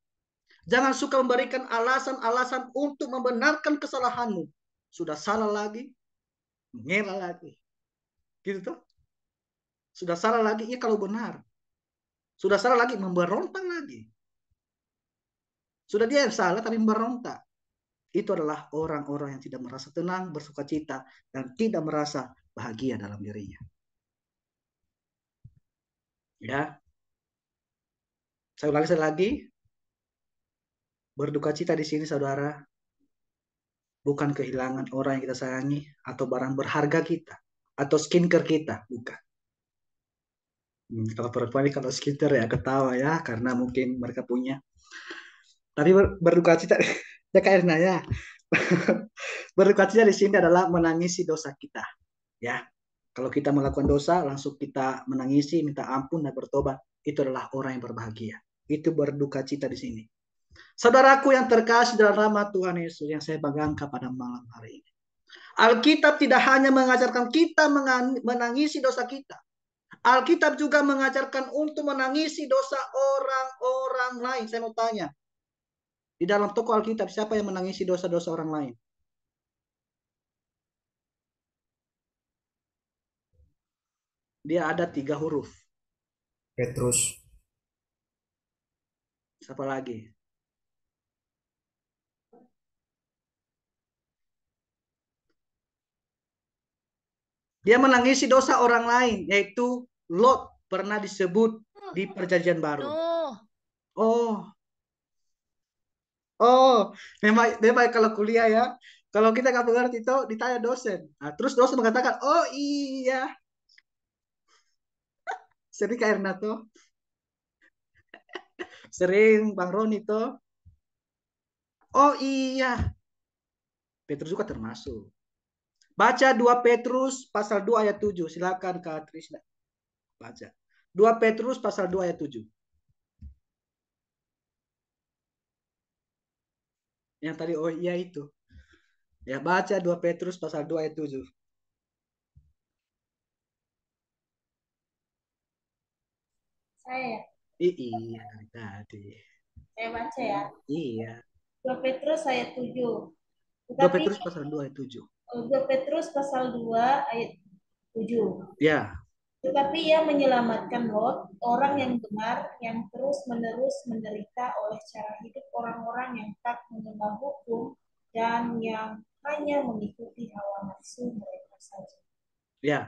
Jangan suka memberikan alasan-alasan untuk membenarkan kesalahanmu. Sudah salah lagi, mengelak lagi. Gitu tuh. Sudah salah lagi, ya kalau benar. Sudah salah lagi, memberontak lagi. Sudah dia yang salah tapi memberontak. Itu adalah orang-orang yang tidak merasa tenang, bersukacita, dan tidak merasa bahagia dalam dirinya. Ya, saya ulangi sekali lagi. Berduka cita di sini, saudara, bukan kehilangan orang yang kita sayangi atau barang berharga kita atau skincare kita, bukan. Kalau perempuan ini kalau skincare ya ketawa ya, karena mungkin mereka punya. Tapi berduka cita, ya kayak nanya. Berduka cita di sini adalah menangisi dosa kita, ya. Kalau kita melakukan dosa, langsung kita menangisi, minta ampun dan bertobat. Itu adalah orang yang berbahagia. Itu berduka cita di sini. Saudaraku yang terkasih dalam nama Tuhan Yesus yang saya banggakan pada malam hari ini. Alkitab tidak hanya mengajarkan kita menangisi dosa kita. Alkitab juga mengajarkan untuk menangisi dosa orang-orang lain. Saya mau tanya, di dalam toko Alkitab siapa yang menangisi dosa-dosa orang lain? Dia ada 3 huruf. Petrus. Siapa lagi? Dia menangisi dosa orang lain, yaitu Lot, pernah disebut di Perjanjian Baru. Oh, memang kalau kuliah ya, kalau kita nggak mengerti itu ditanya dosen. Nah, terus dosen mengatakan, oh iya, sering Kak Erna tuh, sering Bang Roni tuh. Oh iya, Petrus juga termasuk. Baca 2 Petrus pasal 2 ayat 7. Silakan Kak Trisna. Baca. 2 Petrus pasal 2 ayat 7. Yang tadi oh iya itu. Ya, baca 2 Petrus pasal 2 ayat 7. Saya, Iya, dari tadi. saya baca ya. Iya. 2 Petrus ayat 7. 2 Petrus pasal 2 ayat 7. 2 Petrus pasal 2 ayat 7. Ya. Tetapi ia menyelamatkan Lot, orang yang benar, yang terus-menerus menderita oleh cara hidup orang-orang yang tak menyembah hukum dan yang hanya mengikuti hawa nafsu mereka saja. Ya.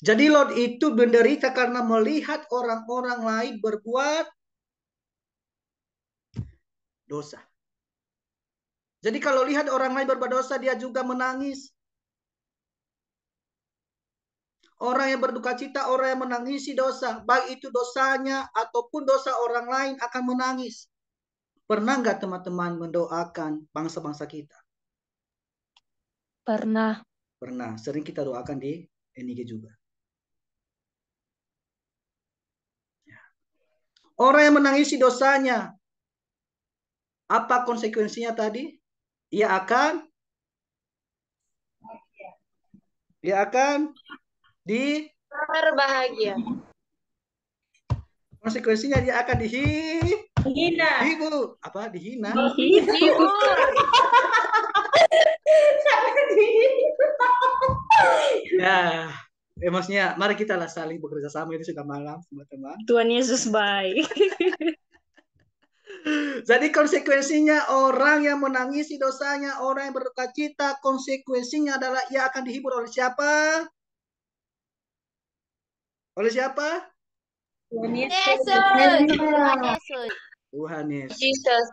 Jadi Lot itu menderita karena melihat orang-orang lain berbuat dosa. Jadi kalau lihat orang lain berbuat dosa, dia juga menangis. Orang yang berduka cita, orang yang menangisi dosa, baik itu dosanya ataupun dosa orang lain akan menangis. Pernah nggak teman-teman mendoakan bangsa-bangsa kita? Pernah. Pernah. Sering kita doakan di NIG juga. Orang yang menangisi dosanya, apa konsekuensinya tadi? Ia akan di Berbahagia. konsekuensinya dia akan Hina. apa dihina? Ya, maksudnya mari kita lah saling bekerja sama, ini sudah malam teman-teman. Tuhan Yesus baik. Jadi konsekuensinya orang yang menangisi dosanya, orang yang berduka cita, konsekuensinya adalah ia akan dihibur oleh siapa? Oleh siapa? Tuhan Yesus. Tuhan Yesus. Jesus.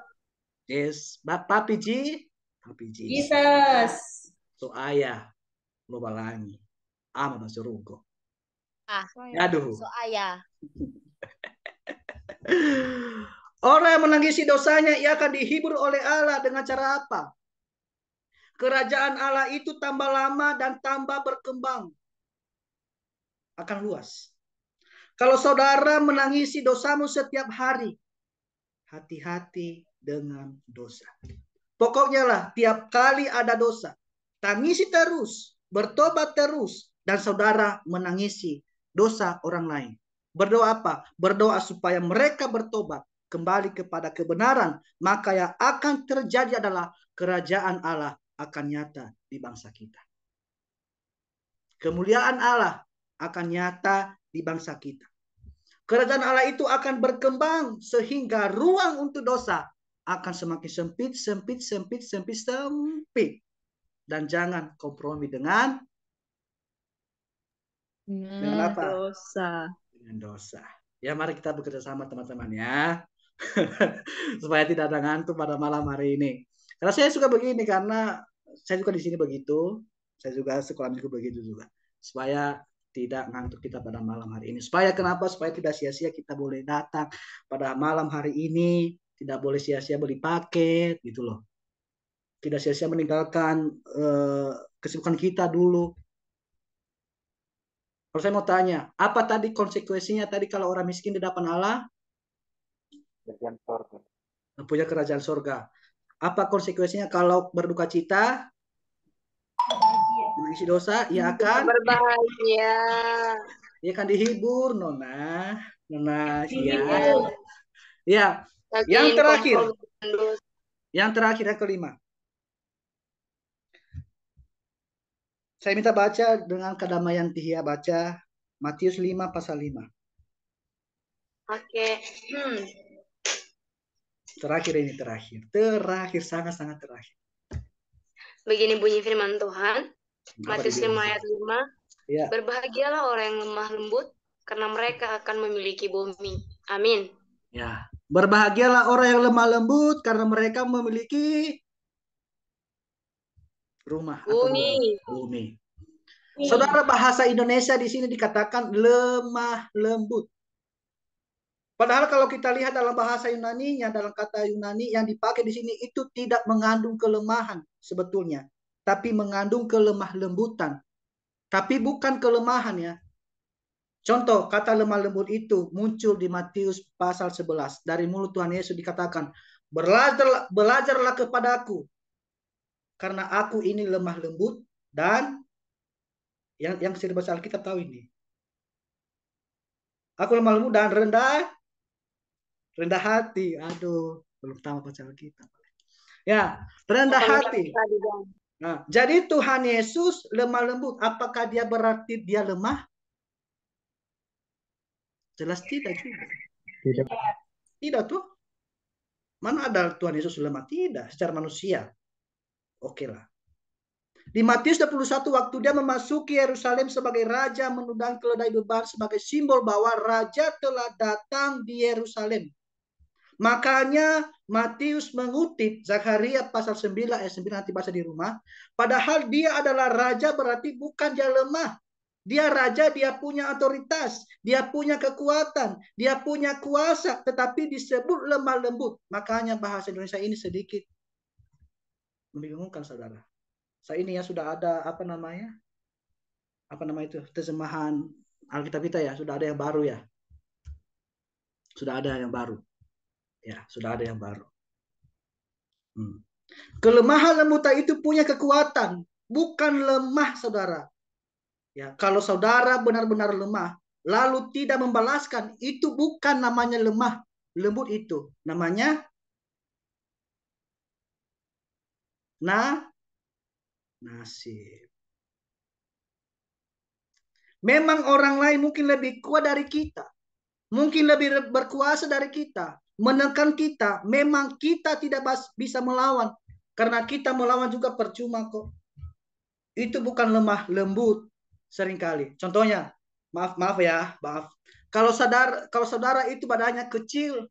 Yes, Papi Ji. Jesus. So ayah lo balangi. Ama masurugo. Aduh. So ayah. Orang yang menangisi dosanya, ia akan dihibur oleh Allah dengan cara apa? Kerajaan Allah itu tambah lama dan tambah berkembang. Akan luas. Kalau saudara menangisi dosamu setiap hari, hati-hati dengan dosa. Pokoknya lah, tiap kali ada dosa, tangisi terus, bertobat terus, dan saudara menangisi dosa orang lain. Berdoa apa? Berdoa supaya mereka bertobat, kembali kepada kebenaran. Maka yang akan terjadi adalah kerajaan Allah akan nyata di bangsa kita. Kemuliaan Allah akan nyata di bangsa kita. Kerajaan Allah itu akan berkembang sehingga ruang untuk dosa akan semakin sempit. Dan jangan kompromi dengan apa? Dosa. Dengan dosa. Ya, mari kita bekerja sama teman-teman ya. Supaya tidak ada ngantuk pada malam hari ini. Karena saya suka begini, karena saya juga di sini begitu. Saya juga sekolah minggu begitu juga. Supaya tidak ngantuk kita pada malam hari ini. Supaya kenapa? Supaya tidak sia-sia kita boleh datang pada malam hari ini. Tidak boleh sia-sia beli paket gitu loh. Tidak sia-sia meninggalkan kesibukan kita dulu. Kalau saya mau tanya, apa tadi konsekuensinya tadi kalau orang miskin di hadapan Allah? Bagian sorga. Punya kerajaan surga. Apa konsekuensinya kalau berduka cita? Bahagia. Mengisi dosa, ia akan Berbahagia. dihibur, Nona. Nona, ya. Dihibur. Ya. Yang Yakin terakhir. kompor dosa. Yang terakhir, yang kelima. Saya minta baca dengan kedamaian Tia, baca Matius 5 pasal 5. Oke. Terakhir ini, terakhir. Terakhir, sangat-sangat terakhir. Begini bunyi firman Tuhan. Apa Matius 5 dibilang? ayat 5. Ya. Berbahagialah orang yang lemah lembut, karena mereka akan memiliki bumi. Amin. Ya. Berbahagialah orang yang lemah lembut, karena mereka memiliki rumah atau Bumi. bumi. Saudara, bahasa Indonesia di sini dikatakan lemah lembut. Padahal kalau kita lihat dalam bahasa Yunani-nya, dalam kata Yunani yang dipakai di sini itu tidak mengandung kelemahan sebetulnya, tapi mengandung kelemah lembutan. Tapi bukan kelemahan ya. Contoh, kata lemah lembut itu muncul di Matius pasal 11. Dari mulut Tuhan Yesus dikatakan, belajarlah kepadaku, karena aku ini lemah lembut dan yang sering baca Alkitab tahu ini. Aku lemah lembut dan rendah hati. Aduh, belum tahu baca Alkitab. Ya, rendah hati. Nah, jadi Tuhan Yesus lemah lembut. Apakah dia berarti dia lemah? Jelas tidak juga. Tidak. Tidak tuh. Mana ada Tuhan Yesus lemah? Tidak, secara manusia. Oke lah. Di Matius 21, waktu dia memasuki Yerusalem sebagai raja, menunggangi keledai beban sebagai simbol bahwa raja telah datang di Yerusalem. Makanya Matius mengutip Zakaria pasal 9 ayat 9, nanti baca di rumah. Padahal dia adalah raja, berarti bukan dia lemah. Dia raja, dia punya otoritas, dia punya kekuatan, dia punya kuasa, tetapi disebut lemah lembut. Makanya bahasa Indonesia ini sedikit membingungkan, saudara. Saya ini ya sudah ada apa nama itu terjemahan Alkitab kita ya, sudah ada yang baru ya. Sudah ada yang baru. Ya, sudah ada yang baru. Kelemahan lembutan itu punya kekuatan, bukan lemah, saudara. Ya, kalau saudara benar-benar lemah, lalu tidak membalaskan, itu bukan namanya lemah. Lembut itu namanya nasib. Memang orang lain mungkin lebih kuat dari kita, mungkin lebih berkuasa dari kita, menekan kita. Memang kita tidak bisa melawan, karena kita melawan juga percuma kok. Itu bukan lemah lembut seringkali. Contohnya, maaf ya. Kalau saudara itu badannya kecil,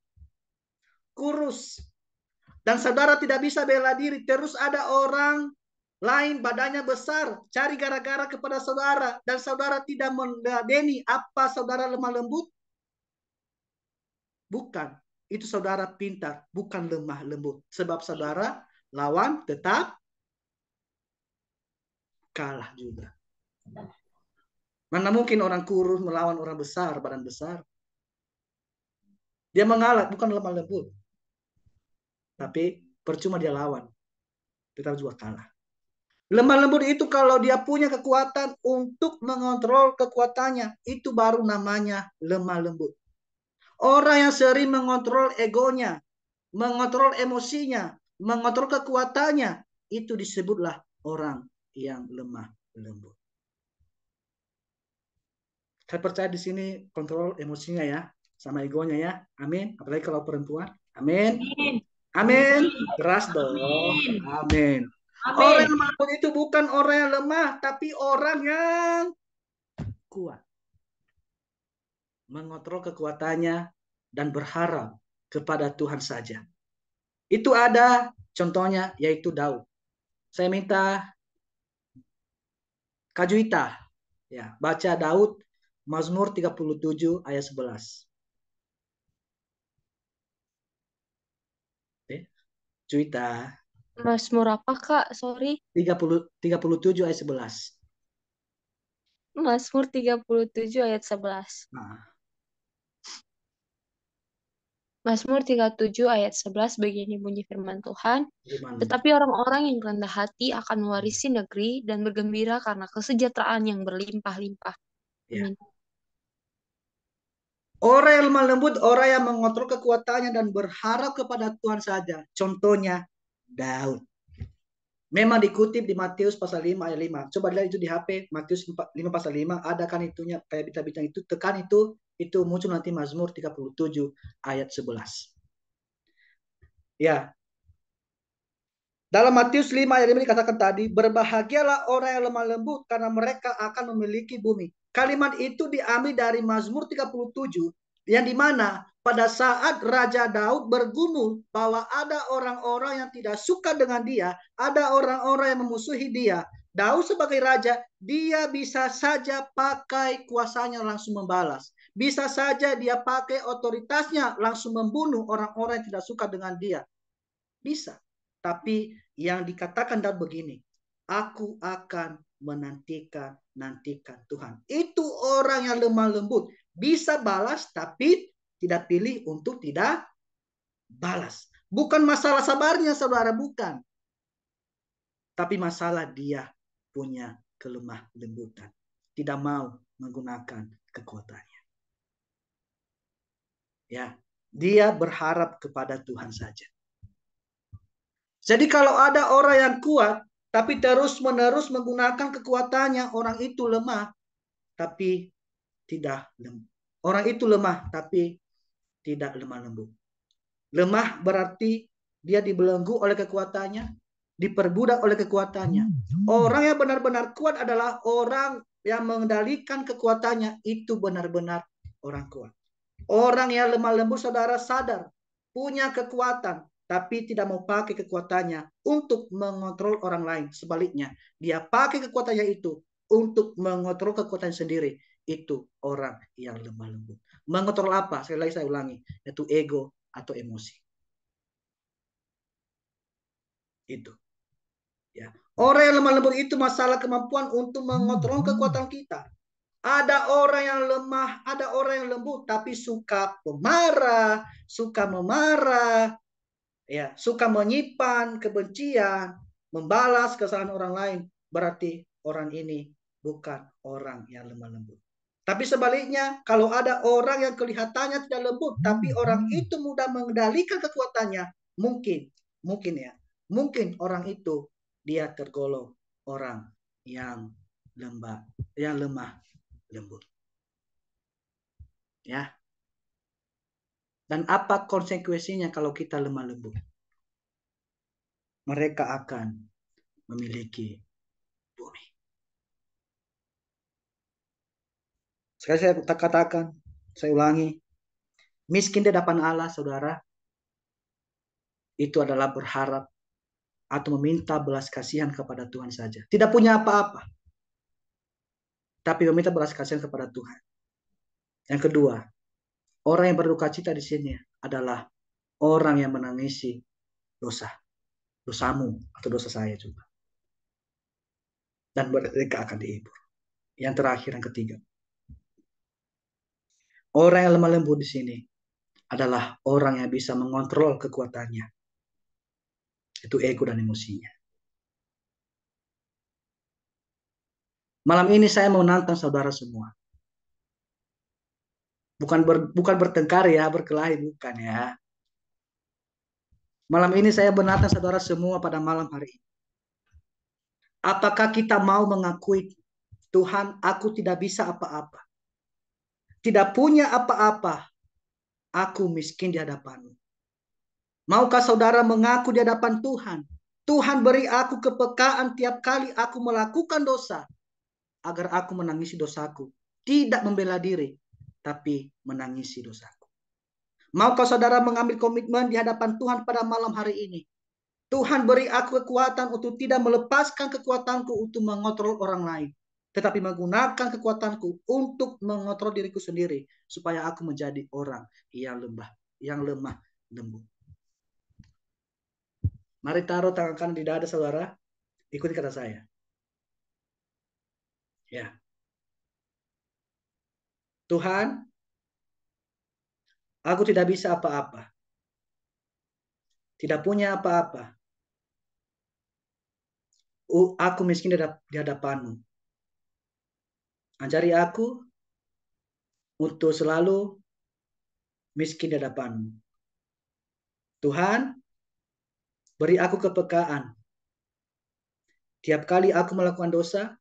kurus, dan saudara tidak bisa bela diri, terus ada orang lain badannya besar, cari gara-gara kepada saudara, dan saudara tidak meladeni, apa saudara lemah lembut? Bukan. Itu saudara pintar, bukan lemah lembut. Sebab saudara lawan tetap kalah juga. Mana mungkin orang kurus melawan orang besar, badan besar? Dia mengalah, bukan lemah lembut. Tapi percuma dia lawan, tetap juga kalah. Lemah lembut itu kalau dia punya kekuatan untuk mengontrol kekuatannya, itu baru namanya lemah lembut. Orang yang sering mengontrol egonya, mengontrol emosinya, mengontrol kekuatannya, itu disebutlah orang yang lemah lembut. Saya percaya di sini kontrol emosinya ya, sama egonya ya. Amin. Apalagi kalau perempuan. Amin. Amin. Keras dong. Amin. Orang yang lemah lembut itu bukan orang yang lemah, tapi orang yang kuat. mengontrol kekuatannya, dan berharap kepada Tuhan saja. Itu ada contohnya, yaitu Daud. Saya minta Kak Juita, ya, baca Daud, Mazmur 37 ayat 11. Juita. Mazmur apa, Kak? Sorry. 37 ayat 11. Mazmur 37 ayat 11. Nah, Mazmur 37 ayat 11 begini bunyi firman Tuhan. gimana? Tetapi orang-orang yang rendah hati akan mewarisi negeri dan bergembira karena kesejahteraan yang berlimpah-limpah. Ya. Amin. Orang yang lemah lembut, orang yang mengontrol kekuatannya dan berharap kepada Tuhan saja. Contohnya Daud. Memang dikutip di Matius pasal 5 ayat 5. Coba lihat itu di HP, Matius 5 pasal 5, ada kan itunya kayak bintang-bintang itu, tekan itu muncul nanti Mazmur 37 ayat 11. Ya. Dalam Matius 5 ayat 5 dikatakan tadi, berbahagialah orang yang lemah lembut karena mereka akan memiliki bumi. Kalimat itu diambil dari Mazmur 37 yang dimana pada saat Raja Daud bergumul bahwa ada orang-orang yang tidak suka dengan dia, ada orang-orang yang memusuhi dia. Daud sebagai raja, dia bisa saja pakai kuasanya langsung membalas. Bisa saja dia pakai otoritasnya langsung membunuh orang-orang yang tidak suka dengan dia. Bisa. Tapi yang dikatakan Daud begini, aku akan menantikan Tuhan. Itu orang yang lemah lembut. Bisa balas tapi tidak pilih untuk tidak balas. Bukan masalah sabarnya saudara, bukan. Tapi masalah dia punya kelemah lembutan. Tidak mau menggunakan kekuatannya. Ya, dia berharap kepada Tuhan saja. Jadi kalau ada orang yang kuat, tapi terus-menerus menggunakan kekuatannya, orang itu lemah, tapi tidak lembut. Orang itu lemah, tapi tidak lemah lembut. Lemah berarti dia dibelenggu oleh kekuatannya, diperbudak oleh kekuatannya. Orang yang benar-benar kuat adalah orang yang mengendalikan kekuatannya, itu benar-benar orang kuat. Orang yang lemah lembut, saudara sadar, punya kekuatan, tapi tidak mau pakai kekuatannya untuk mengontrol orang lain. Sebaliknya, dia pakai kekuatannya itu untuk mengontrol kekuatan sendiri. Itu orang yang lemah lembut. Mengontrol apa? Sekali lagi saya ulangi, yaitu ego atau emosi. Itu. Ya. Orang yang lemah lembut itu masalah kemampuan untuk mengontrol kekuatan kita. Ada orang yang lemah, ada orang yang lembut, tapi suka pemarah, suka memarah, ya, suka menyimpan kebencian, membalas kesalahan orang lain. Berarti orang ini bukan orang yang lemah lembut. Tapi sebaliknya, kalau ada orang yang kelihatannya tidak lembut, tapi orang itu mudah mengendalikan kekuatannya, mungkin orang itu dia tergolong orang yang lemah lembut. Ya. Dan apa konsekuensinya kalau kita lemah lembut? Mereka akan memiliki bumi. Sekali saya katakan, saya ulangi, miskin di hadapan Allah, saudara, itu adalah berharap atau meminta belas kasihan kepada Tuhan saja. Tidak punya apa-apa, tapi meminta belas kasihan kepada Tuhan. Yang kedua, orang yang berduka cita di sini adalah orang yang menangisi dosamu atau dosa saya juga. Dan mereka akan dihibur. Yang terakhir, yang ketiga, orang yang lemah lembut di sini adalah orang yang bisa mengontrol kekuatannya. Itu ego dan emosinya. Malam ini saya mau nantang saudara semua. Bukan bertengkar ya, berkelahi, bukan ya. Malam ini saya menantang saudara semua pada malam hari ini. Apakah kita mau mengakui, Tuhan, aku tidak bisa apa-apa. Tidak punya apa-apa. Aku miskin di hadapan-Mu. Maukah saudara mengaku di hadapan Tuhan? Tuhan beri aku kepekaan tiap kali aku melakukan dosa, agar aku menangisi dosaku. Tidak membela diri, tapi menangisi dosaku. Maukah saudara mengambil komitmen di hadapan Tuhan pada malam hari ini? Tuhan beri aku kekuatan untuk tidak melepaskan kekuatanku untuk mengontrol orang lain, tetapi menggunakan kekuatanku untuk mengontrol diriku sendiri, supaya aku menjadi orang yang lemah lembut. Mari taruh tangan kanan di dada saudara, ikuti kata saya. Ya. Tuhan, aku tidak bisa apa-apa. Tidak punya apa-apa. Aku miskin di hadapanmu. Ajari aku untuk selalu miskin di hadapanmu. Tuhan, beri aku kepekaan. Tiap kali aku melakukan dosa,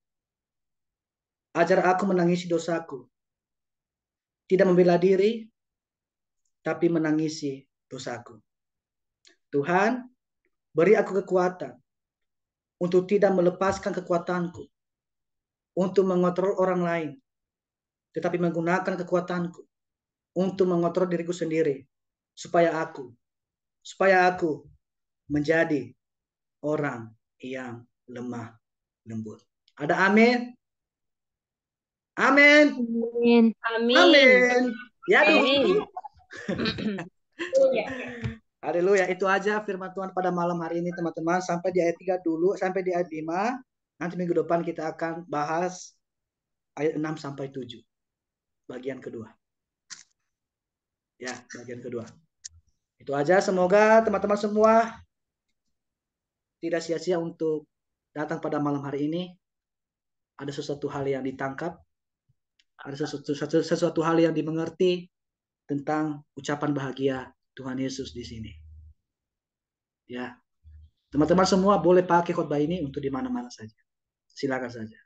ajar aku menangisi dosaku. Tidak membela diri, tapi menangisi dosaku. Tuhan, beri aku kekuatan untuk tidak melepaskan kekuatanku untuk mengontrol orang lain, tetapi menggunakan kekuatanku untuk mengontrol diriku sendiri, supaya aku menjadi orang yang lemah lembut. Ada amin? Amin. Amin. Amin. Ya dulu. Ya. Haleluya. Itu aja firman Tuhan pada malam hari ini teman-teman. Sampai di ayat 3 dulu, sampai di ayat 5. Nanti minggu depan kita akan bahas ayat 6 sampai 7. Bagian kedua. Ya, bagian kedua. Itu aja, semoga teman-teman semua tidak sia-sia untuk datang pada malam hari ini. Ada sesuatu hal yang ditangkap, ada sesuatu hal yang dimengerti tentang ucapan bahagia Tuhan Yesus di sini. Ya, teman-teman semua boleh pakai khotbah ini untuk di mana-mana saja. Silakan saja.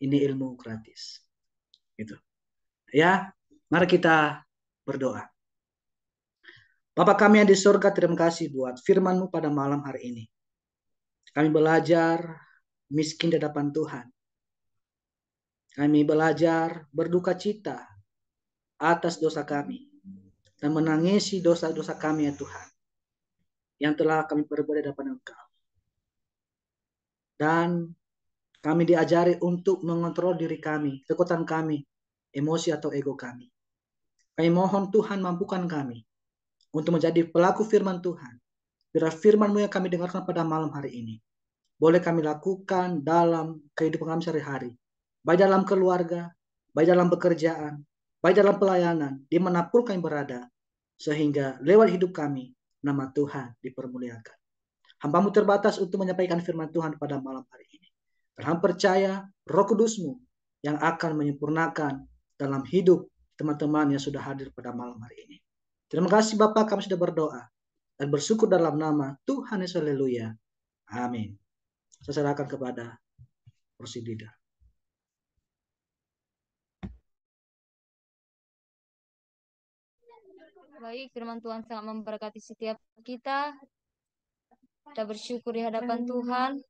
Ini ilmu gratis. Gitu. Ya, mari kita berdoa. Bapa kami yang di surga, terima kasih buat firman-Mu pada malam hari ini. Kami belajar miskin di hadapan Tuhan. Kami belajar berduka cita atas dosa kami dan menangisi dosa-dosa kami ya Tuhan, yang telah kami perbuat di hadapan Engkau. Dan kami diajari untuk mengontrol diri kami, kekuatan kami, emosi atau ego kami. Kami mohon Tuhan mampukan kami untuk menjadi pelaku firman Tuhan. Biar firman-Mu yang kami dengarkan pada malam hari ini boleh kami lakukan dalam kehidupan kami sehari-hari, baik dalam keluarga, baik dalam pekerjaan, baik dalam pelayanan, dimanapun kami berada, sehingga lewat hidup kami, nama Tuhan dipermuliakan. Hamba-Mu terbatas untuk menyampaikan firman Tuhan pada malam hari ini. Dan hamba percaya Roh Kudus-Mu yang akan menyempurnakan dalam hidup teman-teman yang sudah hadir pada malam hari ini. Terima kasih Bapak, kami sudah berdoa dan bersyukur dalam nama Tuhan Yesus. Haleluya. Amin. Saya serahkan kepada kursi leader. Baik, firman Tuhan sangat memberkati setiap kita. Kita bersyukur di hadapan Tuhan.